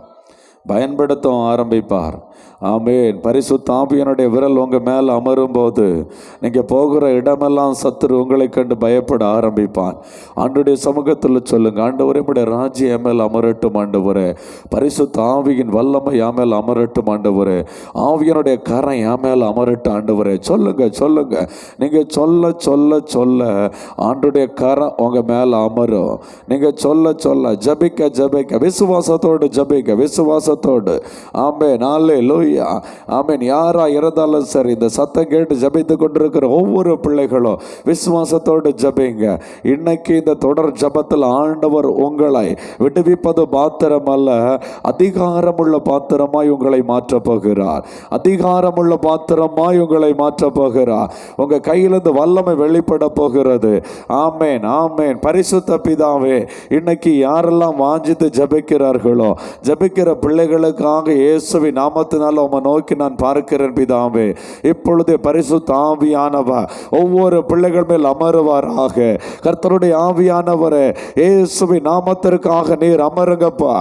ஆமேன். பரிசுத்த ஆவியானுடைய விரல் உங்கள் மேலே அமரும் போது நீங்கள் போகிற இடமெல்லாம் சத்துரு உங்களை கண்டு பயப்பட ஆரம்பிப்பான். ஆண்டுடைய சமூகத்தில் சொல்லுங்க, ஆண்டவரே உம்முடைய ராஜ்யம் என் மேல் அமரட்டும் ஆண்டவரே, பரிசுத்த ஆவியின் வல்லமை என் மேல் அமரட்டும் ஆண்டவரே, ஆவியனுடைய கரம் என் மேல் அமரட்டும் ஆண்டவரே. சொல்லுங்க. நீங்கள் சொல்ல சொல்ல சொல்ல ஆண்டுடைய கரம் உங்கள் மேலே அமரும். நீங்கள் சொல்ல ஜபிக்க விசுவாசத்தோடு விசுவாசத்தோடு. ஆமென். அல்லேலூயா. ஆமென். யாரா இருந்தாலும் சரி, இந்த சத்தம் கேட்டு ஜபித்து கொண்டிருக்கிற ஒவ்வொரு பிள்ளைகளும் விசுவாசத்தோடு ஜபிங்க. இன்னைக்கு இந்த தொடர் ஜபத்தில் ஆண்டவர் உங்களை விடுவிப்பது பாத்திரமல்ல, அதிகாரமுள்ள பாத்திரமாய் உங்களை மாற்றப் போகிறார். உங்க கையிலிருந்து வல்லமை வெளிப்பட போகிறது. ஆமென். பரிசுத்த பிதாவே, இன்னைக்கு யாரெல்லாம் வாஞ்சித்து ஜபிக்கிறார்களோ, ஜபிக்கிற பிள்ளைகளுக்காக இயேசுவின் நாமத்தினால உம்மை நோக்கி நான் பார்க்கிறேன் பிதாவே. இப்பொழுது பரிசுத்த ஆவியானவர் ஒவ்வொரு பிள்ளைகள் மேல் அமருவாராக. கர்த்தருடைய ஆவியானவரே, இயேசுவின் நாமத்திற்காக நீர் அமருங்கப்பா.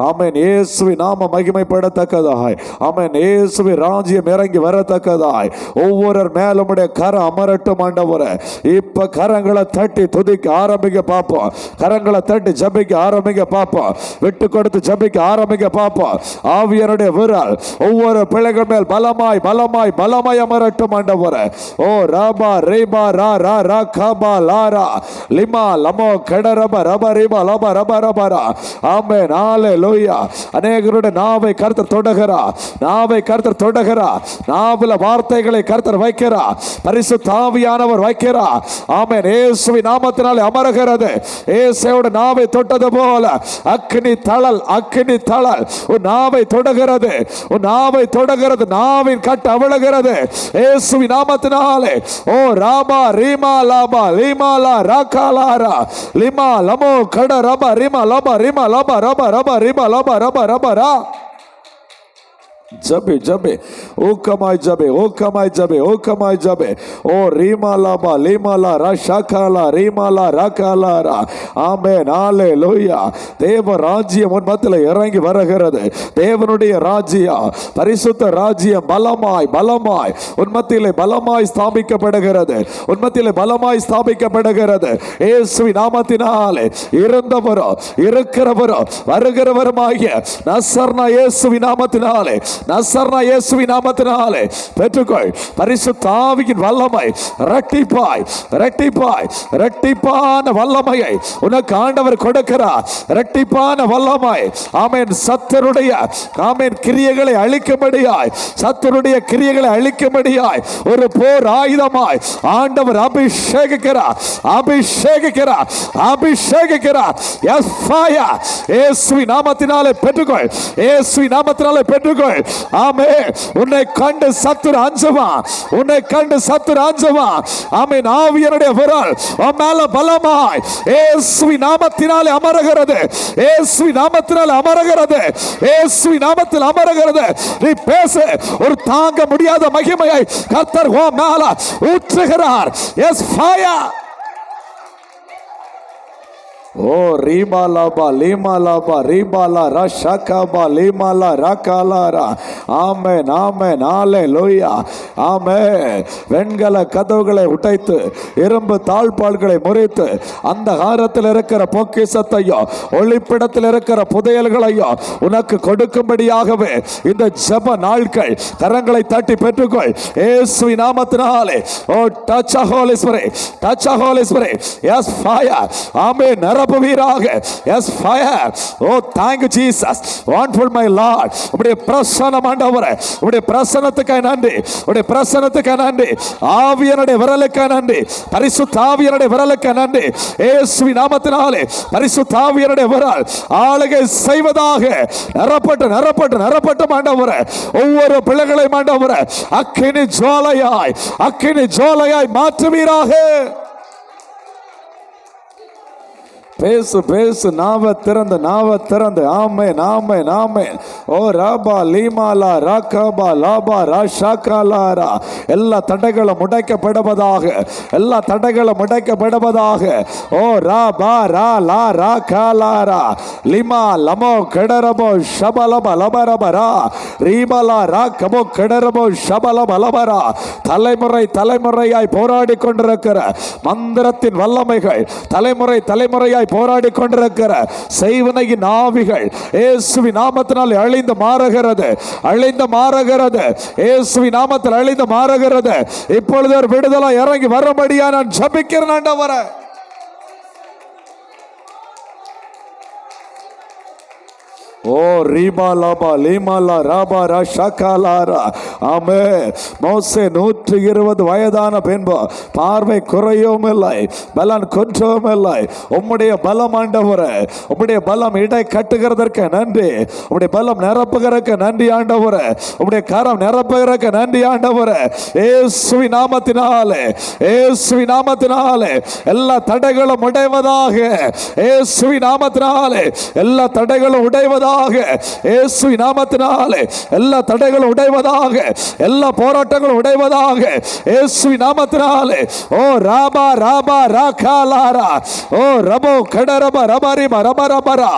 ஆமென். இயேசுவின் நாம மகிமைப்படத்தக்கதாய், ஆமென், இயேசுவின் ராஜ்யம் இறங்கி வரத்தக்கதாய் ஒவ்வொரு மேலும் உம்முடைய கரம் அமரட்டும் ஆண்டவரே. இப்ப கரங்களை தட்டி துதிக்க ஆரம்பிக்க பார்ப்போம். கரங்களை தட்டி ஜபிக்க ஆரம்பிக்க பார்ப்போம். விட்டு கொடுத்து ஜபிக்க ஆரம்பிக்க பார்ப்போம். ஆவியனுடைய விரல் ஒவ்வொரு பிள்ளைகள் மேல் பலமாய் அமரட்டும் ஆண்டவரே. ஓ ராபா ரேபா ரா ரா ரா காபா லாரா லிமா லமோ கடரப ரப ரிபா லப ரப ரப ரா. ஆமென். அல்லேலூயா. அநேகருடைய நாவை கர்த்தர் தொடுகிறார். நாவில வார்த்தைகளை கர்த்தர் வைக்கிறார். பரிசுத்த ஆவியானவர் வைக்கிறார். ஆமென். இயேசுவின் நாமத்தினாலே அமருகிறது. இயேசுவோட நாவை தொட்டது போல அக்கினி தழல் உன் நாவை தொடுகிறது. நாவின் கட்டு அவிழுகிறது இயேசுவின் நாமத்தினாலே. ஓ ராபா ரீமா லாபா லீமா லா ராகாலாரா லிமா லமோ கட ரபா ரிமா லபா ரிமா லபா ரபா ரபா ரிமா லபா ரபா ரபா ரா. ஜபே ஓகமாய் ஜபே. ஓ ரீமாலாபா லீமாலா ராஷாகாலா ரீமாலா ராகாலாரா. ஆமென். அல்லேலூயா. தேவ ராஜ்யம் உன் மத்தியிலே இறங்கி வருகிறது. தேவனுடைய ராஜ்யம், பரிசுத்த ராஜ்யம் பலமாய் உன் மத்தியிலே பலமாய் ஸ்தாபிக்கப்படுகிறது. இயேசுவின் நாமத்தினாலே இருந்தவரோ இருக்கிறவரோ வருகிறவருமாகிய நசரேனா இயேசுவின் நாமத்தினாலே பெற்றுக்கொள். பரிசுத்த ஆவியின் வல்லமை இரட்டிப்பான வல்லமையை உனக்கு ஆண்டவர் கொடுக்கிறார். இரட்டிப்பான வல்லமை. ஆமென். சத்துருடைய கிரியைகளை அழிக்கும்படியாய் ஒரு போர் ஆயுதமாய் ஆண்டவர் அபிஷேகிக்கிறார். இயேசுவின் நாமத்தினாலே பெற்றுக்கொள். ஆமே. உன்னை கண்டு சத்துரு அஞ்சுவான், உன்னை கண்டு சத்துரு அஞ்சுவான். ஆமென். ஆவியனுடைய விரல் உன் மேல பலமாய் இயேசுவின் நாமத்தினாலே அமருகிறது, இயேசுவின் நாமத்தினாலே அமருகிறது, இயேசுவின் நாமத்தில் அமருகிறது. நீ பேசு. ஒரு தாங்க முடியாத மகிமையை கர்த்தர் உன் மேல ஊற்றுகிறார். S fire. ஓ ரீபாலாபா லீமாலாபா ரீபாலா ரஷகாபா லீமாலா ரகாலாரா. ஆமென் ஆமென் ஹல்லேலூயா. ஆமென். வெண்கல கதவுகளை உடைத்து இரும்பு தாழ்பால்களை முறித்து அந்த காரத்தில் இருக்கிற பொக்கிஷத்தையும் ஒளிப்பிடத்தில் இருக்கிற புதையல்களையும் உனக்கு கொடுக்கும்படியாகவே இந்த ஜெப நாட்கள். கரங்களை தட்டி பெற்றுக்கொள் இயேசுவின் நாமத்தினாலே. Oh touch holy spirit, touch holy spirit. Yes fire. ஆமென். நிரப்புவீராக. Yes fire. Oh thank you Jesus. wonderful my Lord. உம்முடைய பிரசன்னம் ஆண்டவரே, உம்முடைய பிரசன்னத்துக்காக நன்றி, உம்முடைய பிரசன்னத்துக்காக நன்றி. ஆவியனுடைய விரலுக்காக நன்றி, பரிசுத்த ஆவியனுடைய விரலுக்காக நன்றி. இயேசுவின் நாமத்தினாலே பரிசுத்த ஆவியனுடைய விரல் ஆளுகை செய்வதாக. நிரப்பட்டு நிரப்பட்டு நிரப்பட்டு ஆண்டவரே ஒவ்வொரு பிள்ளைகளையும் ஆண்டவரே அக்கினி ஜுவாலையாய், அக்கினி ஜுவாலையாய் மாற்றுவீராக. பேசு பேசு. நாவ திறந்து, நாவ திறந்து. ஆமென் ஆமென் ஆமென். ஓ ராபா லீமாலா ராகாபா லாபா ராஷாகாலாரா. எல்லா தடைகளும் உடைக்கப்படுவதாக, எல்லா தடைகளும் உடைக்கப்படுவதாக. ஓ ராபா ரா லா ராகாலாரா லிமா லமோ கடரபோ ஷபலப லபரபரா ரீபலா ராகபோ கடரபோ ஷபலப லபரா. தலைமுறை தலைமுறையாய் போராடி கொண்டிருக்கிற மந்திரத்தின் வல்லமைகள், தலைமுறை தலைமுறையாய் போராடி கொண்டிருக்கிற செய்வனையின் ஆவிகள் இயேசுவின் நாமத்தினால் அழிந்து மாறுகிறது, அழிந்து மாறுகிறது. இயேசுவின் நாமத்தில் அழிந்து மாறுகிறது. இப்பொழுது ஒரு விடுதலை இறங்கி வரும்படியா நான் ஜெபிக்கிறேன் ஆண்டவரே. ஓ ரீபாலாபா லீமாலா ராபா ராஷாகாலாரா. ஆமே. மோசே 120 வயதான பின்பு பார்வை குறையவும் இல்லை, பலன் கொஞ்சவும் இல்லை. உம்முடைய பலம் ஆண்டவரே, உம்முடைய பலம் இடை கட்டுகிறதற்கு நன்றி, உம்முடைய பலம் நிரப்புகிறதுக்கு நன்றி ஆண்டவரே, உம்முடைய கரம் நிரப்புகிறதுக்கு நன்றி ஆண்டவரே. இயேசுவின் நாமத்தினாலே, இயேசுவின் நாமத்தினாலே எல்லா தடைகளும் உடைவதாக. இயேசுவின் நாமத்தினாலே எல்லா தடைகளும் உடைவதாக. இயேசுவின் நாமத்தினாலே எல்லா தடைகளும் உடைவதாக, எல்லா போராட்டங்களும் உடைவதாக. இயேசுவின் நாமத்தினாலே. ஓ ராபா ராபா ராகாலாரா. ஓ ரபோ கடரப ரபரிப ரபரபரா.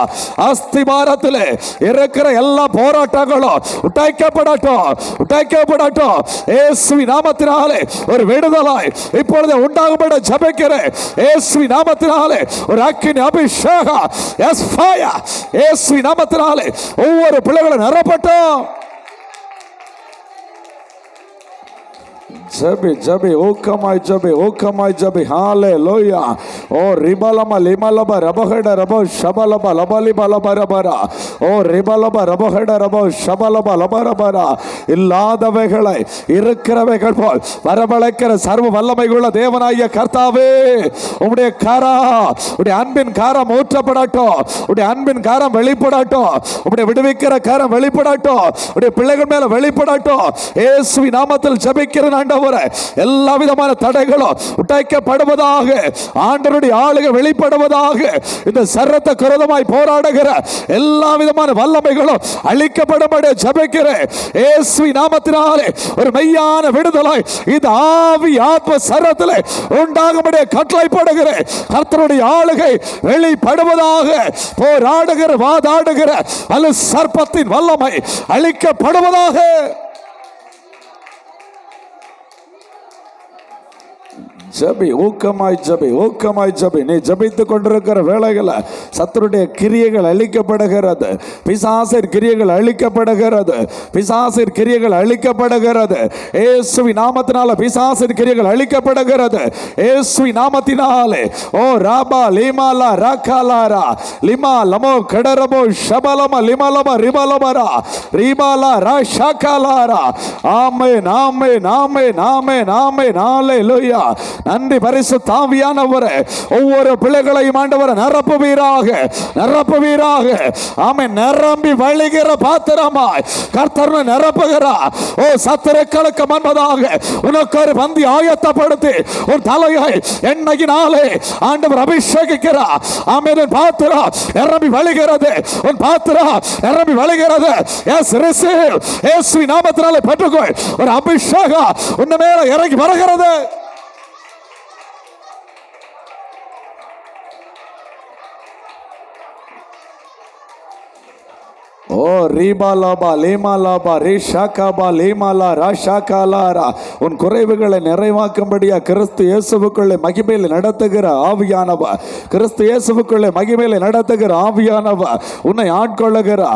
அஸ்திபாரத்திலே இருக்கிற எல்லா போராட்டங்களும் உடைக்கப்படட்டும், உடைக்கப்படட்டும். இயேசுவின் நாமத்தினாலே ஒரு விடுதலை இப்பொழுது உண்டாகும்படி ஜெபிக்கிறேன். இயேசுவின் நாமத்தினாலே ஒரு அக்கினி அபிஷேகம். Yes fire. இயேசுவின் நாமத்தினாலே ஒவ்வொரு பிள்ளைகளும் நிரப்பட்டும். ஜபி ஜபி ஓக்கமாய் ஜபி ஓக்கமாய் ஜபி. ஹalleluya. ஓ ரிபலம லிமலப ரபஹட ரபோ ஷபலப லபலிப லபரபரா. ஓ ரிபலப ரபஹட ரபோ ஷபலப லபரபரா. இல்லாதவைகளை இருக்கிறவைகள் போல் வரவழைக்கிற சர்வ வல்லமையுள்ள தேவனாகிய கர்த்தாவே, உம்முடைய கரம், உம்முடைய அன்பின் கரம் ஊற்றப்படட்டும், உம்முடைய அன்பின் கரம் வெளிப்படட்டும், உம்முடைய விடுவிக்கிற கரம் வெளிப்படட்டும், உம்முடைய பிள்ளைகள் மேல வெளிப்படட்டும். இயேசுவின் நாமத்தில் ஜெபிக்கிறேன் ஆண்டவரே. எல்லா விதமான தடைகளும் உடைக்கப்படுவதாக, ஆண்டவருடைய ஆளுகை வெளிப்படுவதாக. இந்த சர்வத்த குரோதமாய் போராடுகிற எல்லா விதமான வல்லமைகளும் அழிக்கப்படும்படி ஜெபிக்கிறேன் இயேசுவின் நாமத்தினாலே. ஒரு மெய்யான விடுதலை இந்த ஆவி ஆத்ம சர்வத்திலே உண்டாகும்படி கட்டளையிடுகிறேன். கர்த்தருடைய ஆளுகை வெளிப்படுவதாக. போராடுகிற வாதாடுகிற அல்ல சர்ப்பத்தின் வல்லமை அழிக்கப்படுவதாக. ஜபி ஊக்கமாய் ஜபி ஊக்கமாய் ஜபி. நீ ஜபித்துக் கொண்டிருக்கிற வேளைகளை சத்துருடைய கிரியைகள் அழிக்கப்படுகிறது, பிசாசின் கிரியைகள் அழிக்கப்படுகிறது, பிசாசின் கிரியைகள் அழிக்கப்படுகிறது. இயேசுவின் நாமத்தினால பிசாசின் கிரியைகள் அழிக்கப்படுகிறது இயேசுவின் நாமத்தினாலே. ஓ ராபா லீமாலா ராகாலாரா லிமா லமோ கடரபோ ஷபலம லிமலம ரிபலமரா ரிபாலா ராஷாகாலாரா. ஆமென் ஆமென் ஆமென் ஆமென் ஆமென் ஹalleluya. நன்றி பரிசுத்த ஆவியானவரே. ஒவ்வொரு பிள்ளைகளையும் ஆண்டவரை நிரப்புவீராக, நிரப்புவீராக. ஆமென். நிரம்பி வழிகிற பாத்திரமாய் கர்த்தர் நிரப்புகிறார். ஓ சத்துருக்களுக்கு முன்பதாக உனக்கு ஒரு பந்தி ஆயத்தப்படுத்தி ஒரு தலையை எண்ணெயினாலே ஆண்டவர் அபிஷேகிக்கிறார். ஆமென். பாத்திரம் நிரம்பி வழிகிறது, உன் பாத்திரம் நிரம்பி வழிகிறது. இயேசுவின் நாமத்தினாலே பெற்றுக்கொள். ஒரு அபிஷேகம் உன்ன மேல இறங்கி வருகிறது. ஓ ரீபாலாபா லேமாலாபா ரேஷாகாபா லேமாலா ராஷாகாலாரா. உன் குறைவுகளை நிறைவாக்கும்படியா கிறிஸ்து இயேசுவுக்குள்ளே மகிமையில் நடத்துகிற ஆவியானவா, கிறிஸ்து இயேசுவுக்குள்ளே மகிமையில் நடத்துகிற ஆவியானவா உன்னை ஆட்கொள்ளுகிறா.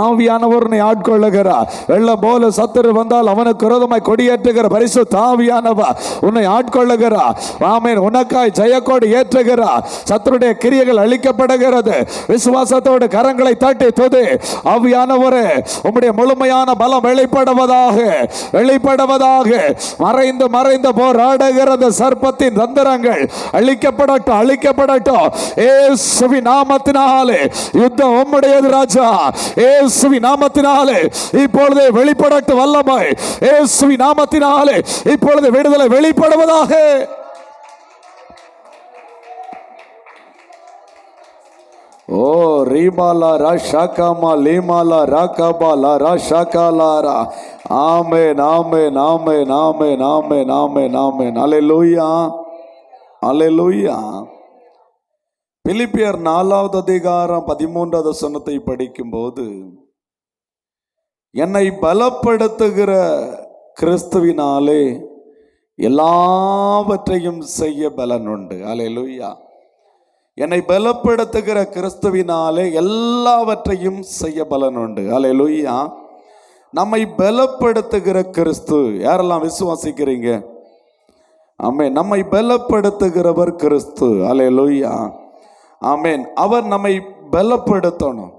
ஆவியானவர் உன்னை ஆட்கொள்ளுகிறா. வெள்ளம் போல சத்துரு வந்தால் அவனுக்கு விரோதமாய் கொடியேற்றுகிற பரிசுத்த ஆவியானவா உன்னை ஆட்கொள்ளுகிறா. ஆமென். உனக்காய் ஜெயக்கோடு ஏற்றுகிறா. சத்துருடைய கிரியைகள் அழிக்கப்படுகிறது. விசுவாசத்தோடு கரங்களை தட்டி துதி. ஆவியானவரே உம்முடைய முழுமையான பலம் வெளிப்படுவதாக, வெளிப்படுவதாக. மறைந்து மறைந்து போராடுகிறது சர்ப்பத்தின் தந்திரங்கள் அழிக்கப்படட்டும், அழிக்கப்படட்டும். இயேசுவின் நாமத்தினாலே யுத்தம் உம்முடையது ராஜா. இயேசுவின் நாமத்தினாலே இப்பொழுது வெளிப்படட்டும் வல்லமை. இயேசுவின் நாமத்தினாலே இப்பொழுது விடுதலை வெளிப்படுவதாக. ஓ ரீபாலா ராஷாகாமா லேமாலா ராகாபாலா ராஷாகாலாரா. ஆமென், ஆமென், ஆமென், ஆமென், ஆமென், ஆமென், ஆமென். அல்லேலூயா, அல்லேலூயா. பிலிப்பியர் 4வது அதிகாரம் 13வது வசனத்தை படிக்கும்போது, என்னை பலப்படுத்துகிற கிறிஸ்துவினாலே எல்லாவற்றையும் செய்ய பலன் உண்டு. அல்லேலூயா. என்னை பலப்படுத்துகிற கிறிஸ்துவினாலே எல்லாவற்றையும் செய்ய பலன் உண்டு. அல்லேலூயா. நம்மை பலப்படுத்துகிற கிறிஸ்து யாரெல்லாம் விசுவாசிக்கிறீங்க? ஆமென். நம்மை பலப்படுத்துகிறவர் கிறிஸ்து. அல்லேலூயா. ஆமென். அவர் நம்மை பலப்படுத்தணும்.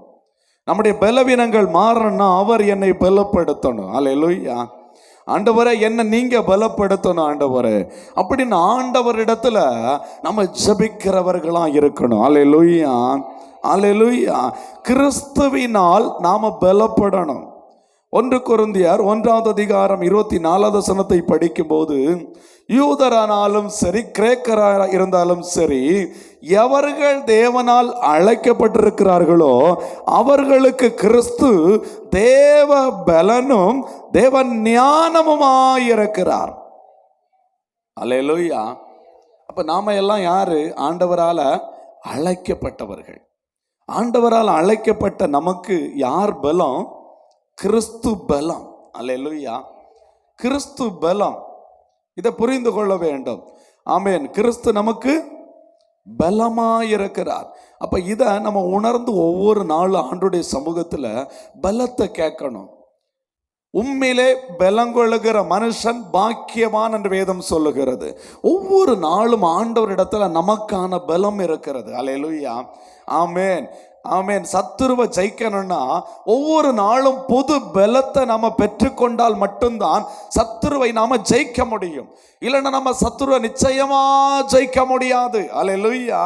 நம்முடைய பலவீனங்கள் மாறணும்னா அவர் என்னை பலப்படுத்தணும். அல்லேலூயா. ஆண்டவரே என்ன நீங்க பலப்படுத்தணும் ஆண்டவரே அப்படின்னு ஆண்டவரிடத்துல நம்ம ஜெபிக்கிறவர்களா இருக்கணும். அல்லேலூயா, அல்லேலூயா. கிறிஸ்துவினால் நாம பலப்படணும். 1 கொரிந்தியர் 1வது அதிகாரம் 24வது வசனத்தை படிக்கும்போது, யூதரானாலும் சரி கிரேக்கராக இருந்தாலும் சரி, எவர்கள் தேவனால் அழைக்கப்பட்டிருக்கிறார்களோ அவர்களுக்கு கிறிஸ்து தேவ பலனும் தேவ ஞானமுமாயிருக்கிறார். அல்லேலூயா. அப்ப நாம எல்லாம் யாரு? ஆண்டவரால அழைக்கப்பட்டவர்கள். ஆண்டவரால் அழைக்கப்பட்ட நமக்கு யார் பலம்? கிறிஸ்து பலம். அல்லேலூயா. கிறிஸ்து பலம். இதை புரிந்து கொள்ள வேண்டும். ஆமென். கிறிஸ்து நமக்கு பலமாயிருக்கிறார். அப்ப இதை நம்ம உணர்ந்து ஒவ்வொரு நாளும் ஆண்டுடைய சமூகத்துல பலத்தை கேட்கணும். உண்மையிலே பலங்கொள்ளுகிற மனுஷன் பாக்கியவான் என்று வேதம் சொல்லுகிறது. ஒவ்வொரு நாளும் ஆண்டவரிடத்துல நமக்கான பலம் இருக்கிறது. அல்லேலூயா. ஆமென், ஆமென். சத்துருவை ஜெயிக்கணும்னா ஒவ்வொரு நாளும் புது பலத்தை நாம பெற்றுக்கொண்டால் மட்டும்தான் சத்துருவை நாம ஜெயிக்க முடியும். இல்லைன்னா நம்ம சத்துருவை நிச்சயமா ஜெயிக்க முடியாது. அல்லேலூயா.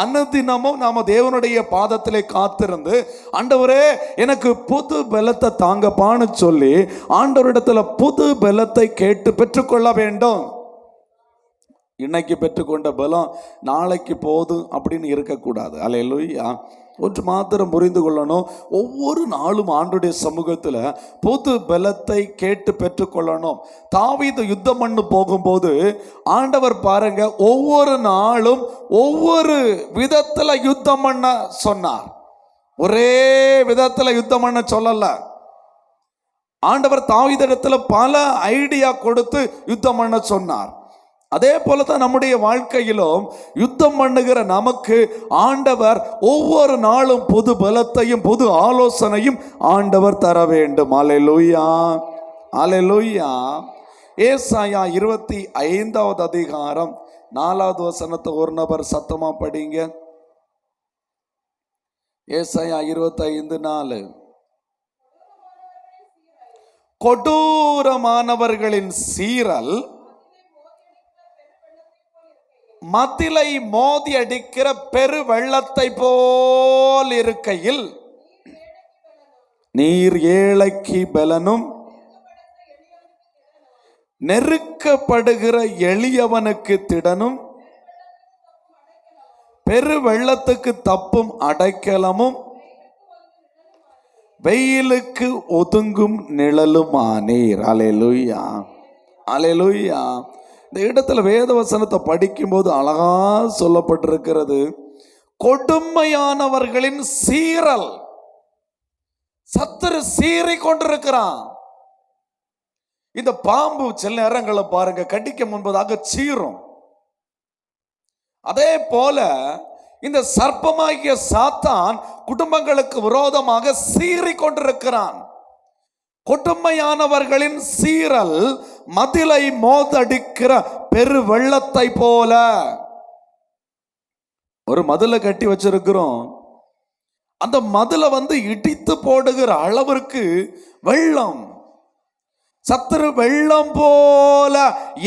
அனுதினமும் நாம தேவனுடைய பாதத்திலே காத்திருந்து, ஆண்டவரே எனக்கு புது பலத்தை தாங்கப்பான்னு சொல்லி ஆண்டவரிடத்துல புது பலத்தை கேட்டு பெற்றுக்கொள்ள வேண்டும். இன்னைக்கு பெற்றுக்கொண்ட பலம் நாளைக்கு போதும் அப்படின்னு இருக்கக்கூடாது. அல்லேலூயா. ஒன்று மாத்திரம் புரிந்து கொள்ளணும், ஒவ்வொரு நாளும் ஆண்டுடைய சமூகத்தில் புது பலத்தை கேட்டு பெற்றுக்கொள்ளணும். தாவீது யுத்தம் பண்ண போகும்போது ஆண்டவர் பாருங்க, ஒவ்வொரு நாளும் ஒவ்வொரு விதத்தில் யுத்தம் பண்ண சொன்னார். ஒரே விதத்தில் யுத்தம் பண்ண சொல்லல. ஆண்டவர் தாவீதிடத்துல பல ஐடியா கொடுத்து யுத்தம் பண்ண சொன்னார். அதே போல தான் நம்முடைய வாழ்க்கையிலும் யுத்தம் பண்ணுகிற நமக்கு ஆண்டவர் ஒவ்வொரு நாளும் புது பலத்தையும் புது ஆலோசனையும் ஆண்டவர் தர வேண்டும். அல்லேலூயா, அல்லேலூயா. ஏசாயா 25வது அதிகாரம் 4வது வசனத்தை ஒரு நபர் சத்தமா படிங்க. ஏசாயா 25:4. கொடூரமானவர்களின் சீரல் மதிலை மோதி அடிக்கிற பெரு வெள்ளத்தை போல் இருக்கையில் நீர் ஏழைக்கு பலனும் நெருக்கப்படுகிற எளியவனுக்கு திடனும் பெரு வெள்ளத்துக்கு தப்பும் அடைக்கலமும் வெயிலுக்கு ஒதுங்கும் நிழலுமானீர். அல்லேலூயா, அல்லேலூயா. இந்த இடத்துல வேத வசனத்தை படிக்கும்போது அழகா சொல்லப்பட்டிருக்கிறது, கொடுமையானவர்களின் சீறல். சத்துரு சீறி கொண்டிருக்கிறான். இந்த பாம்பு சில நேரங்களை பாருங்க கடிக்க முன்பதாக சீரும். அதே போல இந்த சர்ப்பமாகிய சாத்தான் குடும்பங்களுக்கு விரோதமாக சீறி கொண்டிருக்கிறான். கொடுமையானவர்களின் சீறல் மதிலை மோதடிக்கிற பெரு வெள்ளத்தை போல. ஒரு மதிலை கட்டி வச்சிருக்கிறோம், அந்த மதிலை இடித்து போடுகிற அளவிற்கு வெள்ளம். சத்துரு வெள்ளம் போல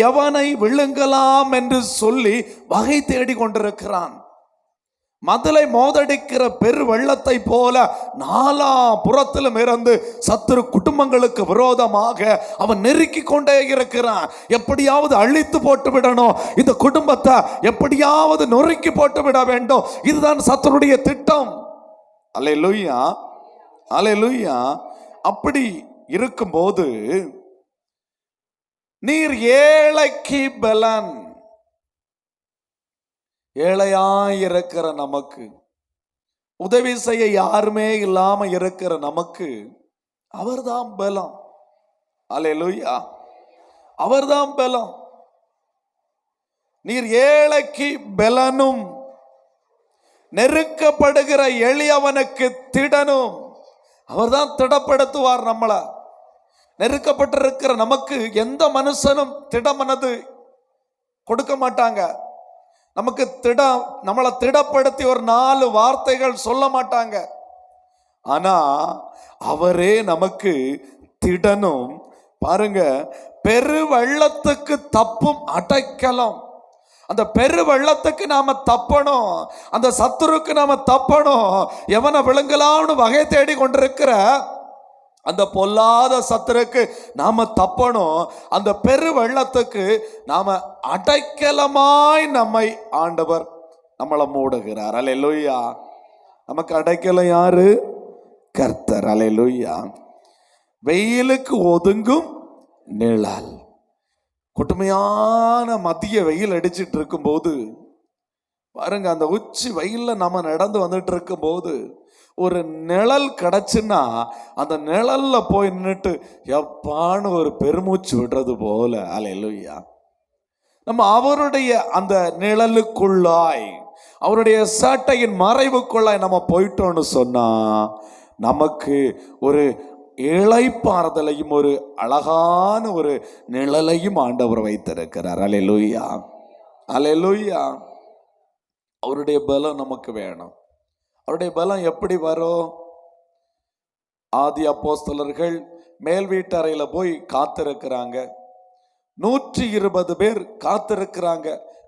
எவனை விழுங்கலாம் என்று சொல்லி வகை தேடி கொண்டிருக்கிறான். மதிலை மோதடிக்கிற பெரு வெள்ளத்தை போல நாலா புறத்திலும் இருந்து சத்துரு குடும்பங்களுக்கு விரோதமாக அவன் நெருக்கி கொண்டே இருக்கிறான். எப்படியாவது அழித்து போட்டு விடணும், இந்த குடும்பத்தை எப்படியாவது நொறுக்கி போட்டு விட வேண்டும். இதுதான் சத்துருடைய திட்டம். அல்லேலூயா, அல்லேலூயா. அப்படி இருக்கும்போது நீர் ஏழைக்கு பலன். ஏழையாயிருக்கிற நமக்கு, உதவி செய்ய யாருமே இல்லாம இருக்கிற நமக்கு அவர்தான் பலம். அல்லேலூயா, அவர்தான் பலம். நீர் ஏழைக்கு பலனும் நெருக்கப்படுகிற எளியவனுக்கு திடனும். அவர்தான் திடப்படுத்துவார் நம்மள. நெருக்கப்பட்டிருக்கிற நமக்கு எந்த மனுஷனும் திடமனது கொடுக்க மாட்டாங்க. நமக்கு நம்மளை திடப்படுத்தி ஒரு 4 வார்த்தைகள் சொல்ல மாட்டாங்க. ஆனா அவரே நமக்கு திடனும். பாருங்க, பெரு வெள்ளத்துக்கு தப்பும் அடைக்கலம். அந்த பெரு வெள்ளத்துக்கு நாம தப்பணும், அந்த சத்துருக்கு நாம தப்பணும். எவனை விழுங்கலாம்னு வகை தேடி கொண்டிருக்கிற அந்த பொல்லாத சத்துருக்கு நாம தப்பணும். அந்த பெரு வெள்ளத்துக்கு நாம அடைக்கலமாய் நம்மை ஆண்டவர் நம்மளை மூடுகிறார். அல்லேலூயா. நமக்கு அடைக்கலம் யாரு? கர்த்தர். அல்லேலூயா. வெயிலுக்கு ஒதுங்கும் நிழல். கொடுமையான மதிய வெயில் அடிச்சிட்டு இருக்கும்போது பாருங்க, அந்த உச்சி வெயில்ல நம்ம நடந்து வந்துட்டு இருக்கும் போது ஒரு நிழல் கிடைச்சுன்னா அந்த நிழல்ல போய் நின்றுட்டு எப்பான்னு ஒரு பெருமூச்சு விடுறது போல. அல்லேலூயா. நம்ம அவருடைய அந்த நிழலுக்குள்ளாய், அவருடைய சாட்டையின் மறைவுக்குள்ளாய் நம்ம போயிட்டோம்னு சொன்னா நமக்கு ஒரு இளைப்பாறுதலையும் ஒரு அழகான ஒரு நிழலையும் ஆண்டவர் வைத்திருக்கிறார். அல்லேலூயா, அல்லேலூயா. அவருடைய பலம் நமக்கு வேணும். அவருடைய பலம் எப்படி வரும்? ஆதி அப்போஸ்தலர்கள் மேல் வீட்டறையில போய் காத்திருக்கிறாங்க. 120 பேர் காத்திருக்கிறாங்க.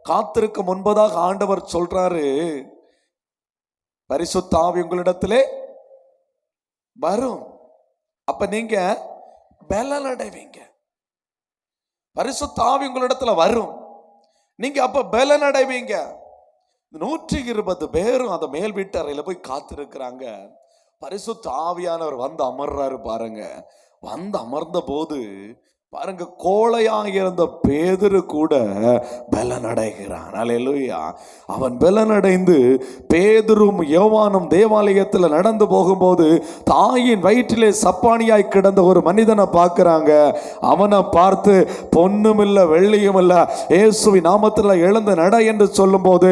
காத்திருக்க முன்பதாக ஆண்டவர் சொல்றாரு, பரிசுத்த ஆவி உங்களிடத்திலே வரும், அப்ப நீங்க பலன் அடைவீங்க. பரிசுத்த ஆவி உங்களிடத்துல வரும், நீங்க அப்ப பலன் அடைவீங்க. 120 பேரும் அந்த மேல் வீட்டு அறையில போய் காத்திருக்கிறாங்க. பரிசுத்த ஆவியானவர் அமர்றாரு பாருங்க. அமர்ந்த போது பாருங்க, கோழையாக இருந்த பேதுரு கூட பலன் அடைகிறான். அல்லேலூயா. அவன் பலன் அடைந்து பேதுரும் யோவானும் தேவாலயத்தில் நடந்து போகும்போது தாயின் வயிற்றிலே சப்பானியாய் கிடந்த ஒரு மனிதனை பார்க்கிறாங்க. அவனை பார்த்து பொன்னும் இல்லை வெள்ளியும் இல்லை, இயேசுவின் நாமத்தில் எழுந்து நட என்று சொல்லும்போது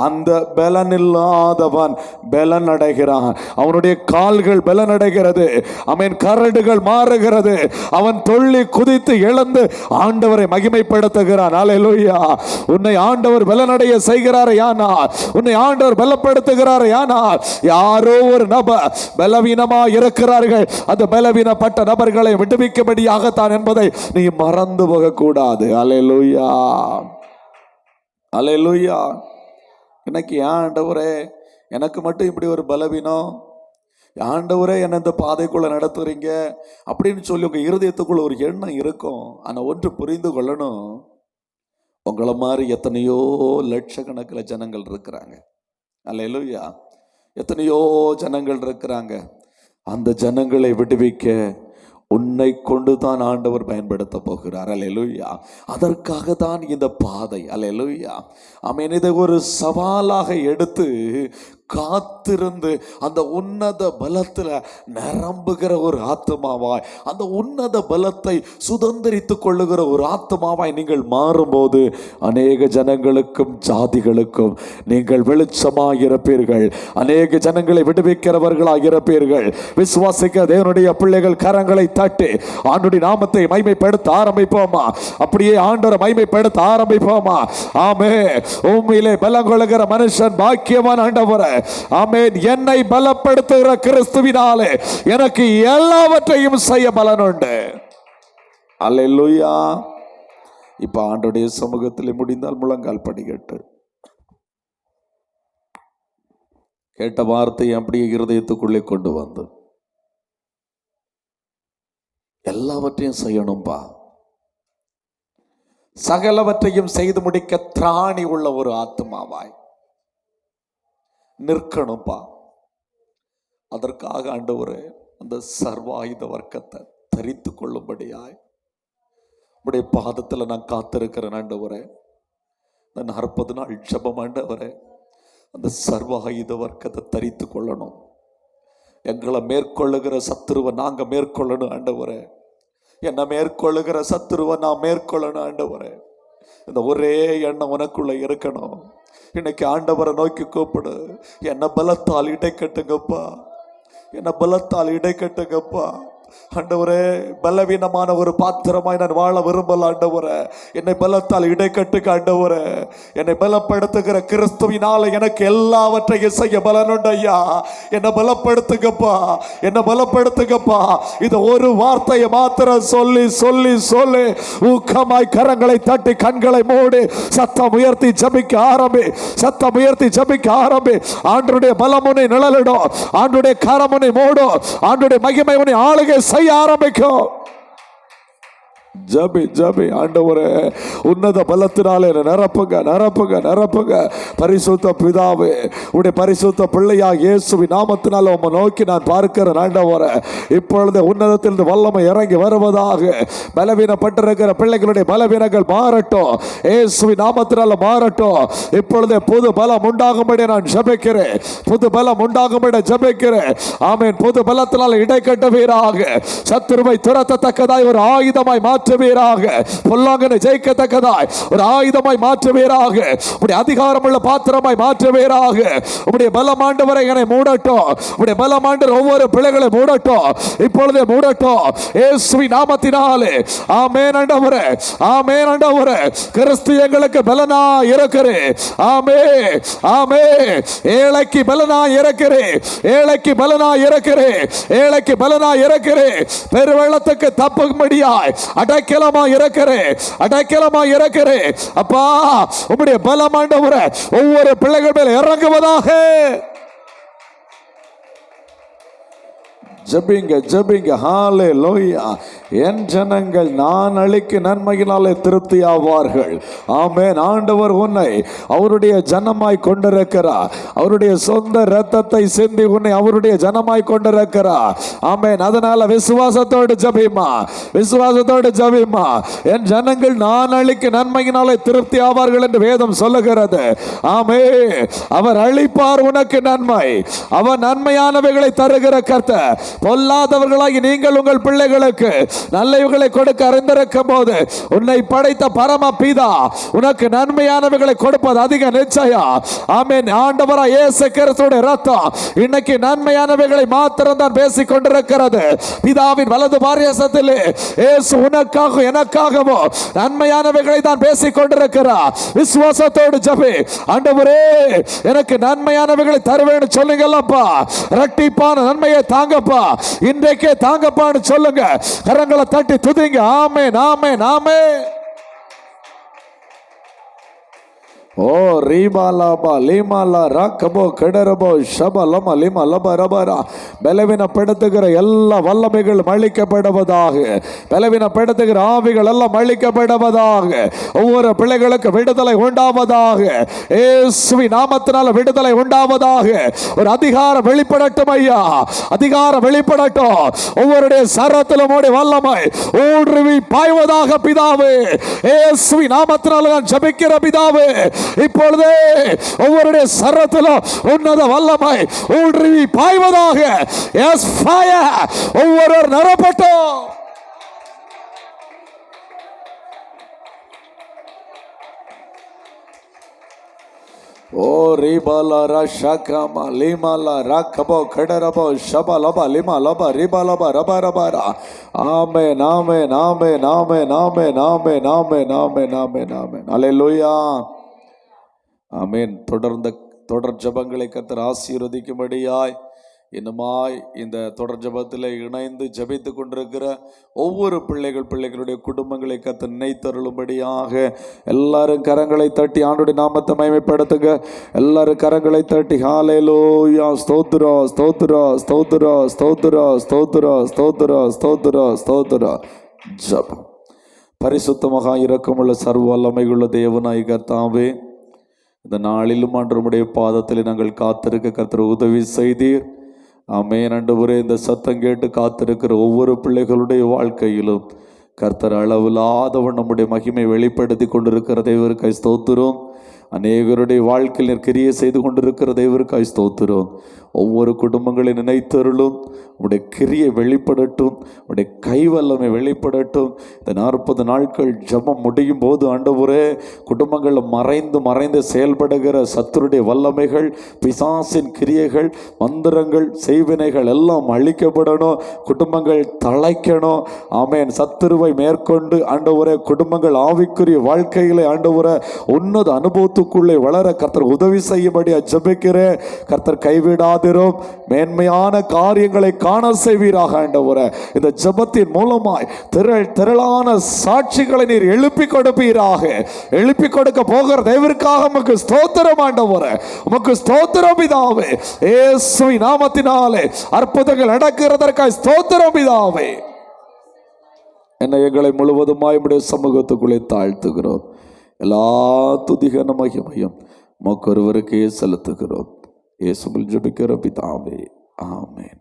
அந்த பலன் இல்லாதவன் பலன் அடைகிறான். அவனுடைய கால்கள் பலன் அடைகிறது, அவன் கரடுகள் மாறுகிறது. அவன் தொள்ளி குதித்து இழந்து ஆண்டவரை மகிமைப்படுத்துகிறான். அல்லேலூயா. உன்னை ஆண்டவர் பலனடைய செய்கிறார். உன்னை ஆண்டவர் பலப்படுத்துகிறார். யாரோ ஒரு நபர் பலவீனமா இருக்கிறார்கள். அந்த பலவீனப்பட்ட நபர்களை விடுவிக்கும்படியாகத்தான் என்பதை நீ மறந்து போக கூடாது. அல்லேலூயா. அல்லேலூயா. இன்னைக்கு ஏன் ஆண்டவரே எனக்கு மட்டும் இப்படி ஒரு பலவீனம், ஆண்டவரே என்னை இந்த பாதைக்குள்ள நடத்துறீங்க அப்படின்னு சொல்லி உங்க இருதயத்துக்குள்ள ஒரு எண்ணம் இருக்கும். ஆனா ஒன்று புரிந்து கொள்ளணும், உங்களை மாதிரி எத்தனையோ லட்சக்கணக்கில் ஜனங்கள் இருக்கிறாங்க. அல்லேலூயா. எத்தனையோ ஜனங்கள் இருக்கிறாங்க. அந்த ஜனங்களை விடுவிக்க உன்னை கொண்டு தான் ஆண்டவர் பயன்படுத்த போகிறார். அல்லேலூயா. அதற்காக தான் இந்த பாதை. அல்லேலூயா. ஆமென். இதை ஒரு சவாலாக எடுத்து காத்திருந்து அந்த உன்னத பலத்தில் நிரம்புகிற ஒரு ஆத்மாவாய், அந்த உன்னத பலத்தை சுதந்திரித்து கொள்ளுகிற ஒரு ஆத்மாவாய் நீங்கள் மாறும்போது அநேக ஜனங்களுக்கும் ஜாதிகளுக்கும் நீங்கள் வெளிச்சமாக இருப்பீர்கள். அநேக ஜனங்களை விடுவிக்கிறவர்களாக இருப்பீர்கள். விசுவாசிக்க தேவனுடைய பிள்ளைகள் கரங்களை தட்டி ஆண்டுடைய நாமத்தை மைமைப்படுத்த ஆரம்பிப்போமா? அப்படியே ஆண்டவரை மைமைப்படுத்த ஆரம்பிப்போமா? ஆமே. உண்மையிலே பலம் கொள்ளுகிற மனுஷன் பாக்கியவான். ஆண்டவரே ஆமென். என்னை பலப்படுத்துகிற கிறிஸ்துவினாலே எனக்கு எல்லாவற்றையும் செய்ய பலன் உண்டு. அல்லேலூயா. இப்ப ஆண்டவருடைய சமூகத்தில் முடிந்தால் முழங்கால் படிக்கட்டு. கேட்ட வார்த்தை அப்படியே இருதயத்துக்குள்ளே கொண்டு வந்து எல்லாவற்றையும் செய்யணும்பா. சகலவற்றையும் செய்து முடிக்க திராணி உள்ள ஒரு ஆத்மாவாய் நிற்கணும்பா. அதற்காக ஆண்டவரே அந்த சர்வாயுத வர்க்கத்தை தரித்து கொள்ளும்படியாய் உடைய பாதத்தில் நான் காத்திருக்கிறேன். ஆண்டவரே இந்த 40 நாள் ஜெபம் ஆண்டவரே அந்த சர்வாயுத வர்க்கத்தை தரித்து கொள்ளணும். எங்களை மேற்கொள்ளுகிற சத்துருவை நாங்க மேற்கொள்ளணும் ஆண்டவரே. என்னை மேற்கொள்ளுகிற சத்துருவை நான் மேற்கொள்ளணும் ஆண்டவரே. இந்த ஒரே எண்ணம் உனக்குள்ள இருக்கணும். இன்னைக்கு ஆண்டவரை நோக்கி கூப்பிடு. என்ன பலத்தால் இடை கட்டுங்கப்பா, என்ன பலத்தால் இடை கட்டுங்கப்பா. ஆண்டவரே பலவீனமான ஒரு பாத்திரமாய் நான் வாழ விரும்பல ஆண்டவரே. என்னை பலத்தால் இடை கட்டுங்க ஆண்டவரே. என்னை பலப்படுத்துகிற கிறிஸ்துவினால எனக்கு எல்லாவற்றையும் செய்ய பலனுண்டு ஐயா. என்னை பலப்படுத்துங்கப்பா, என்னை பலப்படுத்துங்கப்பா. இது ஒரு வார்த்தையை மாத்திரம் சொல்லி சொல்லி சொல்லி ஊக்கமாய் கரங்களை தட்டி கண்களை மூடி சத்தம் உயர்த்தி ஜபிக்க ஆரம்பி, சத்தம் உயர்த்தி ஜபிக்க ஆரம்பி. ஆண்டவருடைய பலமுனை நிழலிடும், ஆண்டவருடைய கரமுனை மூடும், ஆண்டவருடைய மகிமை உன்னை ஆளுகை செய்ய ஆரம்பிக்கும். ஜபி ஜபி. ஆண்டவரே உன்னத பலத்தினாலே நிரப்புங்க நிரப்புங்க நிரப்புங்க. பரிசுத்த பிதாவே உடைய பரிசுத்த பிள்ளையா இயேசுவின் நாமத்தினால உம்மை நோக்கி நான் பார்க்கிறேன். ஆண்டவரே இப்பொழுது உன்னதத்திலிருந்து வல்லமை இறங்கி வருவதாக. பலவீனப்பட்டிருக்கிற பிள்ளைகளுடைய பலவீனங்கள் மாறட்டும், இயேசுவின் நாமத்தினால மாறட்டும். இப்பொழுது புது பலம் உண்டாகும்படி நான் ஜெபிக்கிறேன், புது பலம் உண்டாகும்படி ஜெபிக்கிறேன். ஆமென். புது பலத்தினால இடை கட்டுவீராக. சத்துருவை துரத்தத்தக்கதாய் ஒரு ஆயுதமாய் மாற்றுவீராக. பொல்லாங்கனை ஜெயிக்கத்தக்கதாய் ஒரு ஆயுதமாய் மாற்றுவீராக. உடைய அதிகாரமுள்ள பாத்திரமாய் மாற்றுவீராக. உடைய பலமாண்டவரை என்னை மூடட்டும், உடைய பலமாண்டவர் ஒவ்வொரு பிள்ளைகளை மூடட்டும், இப்பொழுதே மூடட்டும் இயேசுவின் நாமத்தினாலே. ஆமென் ஆண்டவரே, ஆமென் ஆண்டவரே. கிறிஸ்து எங்களுக்கு பலனா இருக்கிறே. ஆமென் ஆமென். ஏழைக்கு பலனா இருக்கிறே, ஏழைக்கு பலனா இருக்கிறே, ஏழைக்கு பலனா இருக்கிறே. பெருவெள்ளத்துக்கு தப்பும்படியாய் அடைக்கலமா இருக்கிறே, அடைக்கலமா இருக்கிறே. அப்பா உம்முடைய பலம் ஆண்டவரே ஒவ்வொரு பிள்ளைகள் மேல் இறங்குவதாக. ஜபிங்க ஜபிங்க. ஹல்லேலூயா. என் ஜனங்கள் நான் அளிக்கும் நன்மையினாலே திருப்தி ஆவார்கள். ஆமென். ஆண்டவர் உன்னை அவருடைய ஜனமாய் கொண்டிருக்கிறார். அவருடைய சொந்த இரத்தத்தை சிந்தி உன்னை அவருடைய ஜனமாய் கொண்டிருக்கிறார். ஆமென். அதனால விசுவாசத்தோடு ஜபிமா, விசுவாசத்தோடு ஜபிமா. என் ஜனங்கள் நான் அளிக்கும் நன்மையினாலே திருப்தி ஆவார்கள் என்று வேதம் சொல்லுகிறது. ஆமென். அவர் அளிப்பார் உனக்கு நன்மை, அவர் நன்மையானவைகளை தருகிற கர்த்தர். பொல்லாதவர்களாகி நீங்கள் உங்கள் பிள்ளைகளுக்கு நல்லவைகளை கொடுக்க அறிந்திருக்கும் போது உன்னை படைத்த பரம பிதா உனக்கு நன்மையானவைகளை கொடுப்பது அதிக நிச்சயம். ஆமென். ஆண்டவராய் இயேசு கிறிஸ்துவின் இரத்தம் இன்னைக்கு நன்மையானவைகளை மாத்திரம் தான் பேசிக் கொண்டிருக்கிறது. பிதாவின் வலது பாரிசத்திலே இயேசு உனக்காக எனக்காகவும் நன்மையானவைகளை தான் பேசிக் கொண்டிருக்கிறார். விசுவாசத்தோடு ஜெபி. ஆண்டவரே எனக்கு நன்மையானவைகளை தருவேன்னு சொல்லுங்கப்பா. இரட்டிப்பான நன்மையை தாங்கப்பா, இன்றைக்கே தாங்கப்பான்னு சொல்லுங்க. கரங்களை தட்டி துதிங்க. ஆமென் ஆமென் ஆமென். ஓ ரீபாலாபா லீமாலா ராக்கபோ கெடரபோ ஷபலம லிம லபரபரா. பலவீனப்படுத்துகிற எல்லா வல்லமைகள் அழிக்கப்படுவதாக. பலவீனப்படுத்துகிற ஆவிகள் எல்லாம் அழிக்கப்படுவதாக. ஒவ்வொரு பிள்ளைகளுக்கு விடுதலை உண்டாவதாக. இயேசுவின் நாமத்தினால விடுதலை உண்டாவதாக. ஒரு அதிகாரம் வெளிப்படட்டும் ஐயா, அதிகாரம் வெளிப்படட்டும். ஒவ்வொருடைய சரத்திலும் ஓடி வல்லமை ஊடுருவி பாய்வதாக பிதாவே. இயேசுவின் நாமத்தினால நான் ஜெபிக்கிற பிதாவே, இப்பொழுதே ஒவ்வொருடைய சரத்திலும் உன்னத வல்லமை ஊடுருவி பாய்வதாக. S fire. ஒவ்வொரு நிரப்பட்டும். ஓ ரிபாலா ரஷகமா லிமாலா ரக்கபோ கடரபோ ஷபலபா லிமாலபா ரிபாலபா ரபரபரா. ஆமென் ஆமென் ஆமென் ஆமென் ஆமென் ஆமென் ஆமென் ஆமென் ஆமென் ஆமென். அல்லேலூயா. ஆமென். தொடர் ஜபங்களை கர்த்தர் ஆசீர்வதிக்கும்படியாய் இன்னுமாய் இந்த தொடர் ஜபத்தில் இணைந்து ஜபித்து கொண்டிருக்கிற ஒவ்வொரு பிள்ளைகளுடைய குடும்பங்களை கர்த்தர் நினைத்தருளும்படியாக எல்லாரும் கரங்களை தட்டி ஆண்டவருடைய நாமத்தை மகிமைப்படுத்துங்க. எல்லாரும் கரங்களை தட்டி ஹல்லேலூயா ஸ்தோத்திரா ஸ்தோத்திரா ஸ்தோத்திரா ஸ்தோத்திரா ஸ்தோத்திரா ஸ்தோத்திரா ஸ்தோத்திரா ஸ்தோத்திரா. ஜபம். பரிசுத்த மகா இரக்கமுள்ள சர்வ வல்லமையுள்ள தேவனாய் கர்த்தாவே, இந்த நாளிலும் ஆண்டவருடைய பாதத்தில் நாங்கள் காத்திருக்க கர்த்தர் உதவி செய்தீர். ஆமென் ஆண்டவரே. இந்த சத்தம் கேட்டு காத்திருக்கிற ஒவ்வொரு பிள்ளைகளுடைய வாழ்க்கையிலும் கர்த்தர் அளவில்லாதவன் நம்முடைய மகிமை வெளிப்படுத்தி கொண்டிருக்கிற தேவருக்காய் ஸ்தோத்திரம். அநேகருடைய வாழ்க்கையில் கிரியை செய்து கொண்டிருக்கிற தேவருக்காய் ஸ்தோத்திரம். ஒவ்வொரு குடும்பங்களை நினைத்தருளும். உடைய கிரியை வெளிப்படட்டும், உடைய கைவல்லமை வெளிப்படட்டும். இந்த 40 நாட்கள் ஜபம் முடியும் போது ஆண்டவரே, குடும்பங்கள் மறைந்து செயல்படுகிற சத்துருடைய வல்லமைகள், பிசாசின் கிரியைகள், மந்திரங்கள், செய்வினைகள் எல்லாம் அழிக்கப்படணும். குடும்பங்கள் தழைக்கணும். ஆமென். சத்துருவை மேற்கொண்டு ஆண்டவரே குடும்பங்கள் ஆவிக்குரிய வாழ்க்கையிலே ஆண்டவரே உன்னத அனுபவத்துக்குள்ளே வளர கர்த்தர் உதவி செய்யும்படி ஜெபிக்கிறேன். கர்த்தர் கைவிடாதிரும். மேன்மையான காரியங்களை காண செய்வீராக ஆண்டவரே. இந்த ஜெபத்தின் மூலமாய் திரளான சாட்சிகளை நீர் எழுப்பி கொடுப்பீராக. எழுப்பி கொடுக்க போகிற தேவருக்காக உமக்கு ஸ்தோத்திரம் ஆண்டவரே. உமக்கு ஸ்தோத்திரம் பிதாவே. இயேசுவின் நாமத்தினாலே அற்புதங்கள் நடக்கிறதற்காக ஸ்தோத்திரம் பிதாவே. என்னை எங்களை முழுவதுமாய் உம்முடைய சமூகத்துக்குள்ளே தாழ்த்துகிறோம். எல்லா துதிகன மகிமையும் உமக்கு ஒருவருக்கே செலுத்துகிறோம். இயேசுவில் ஜெபிக்கிற பிதாவே. ஆமென்.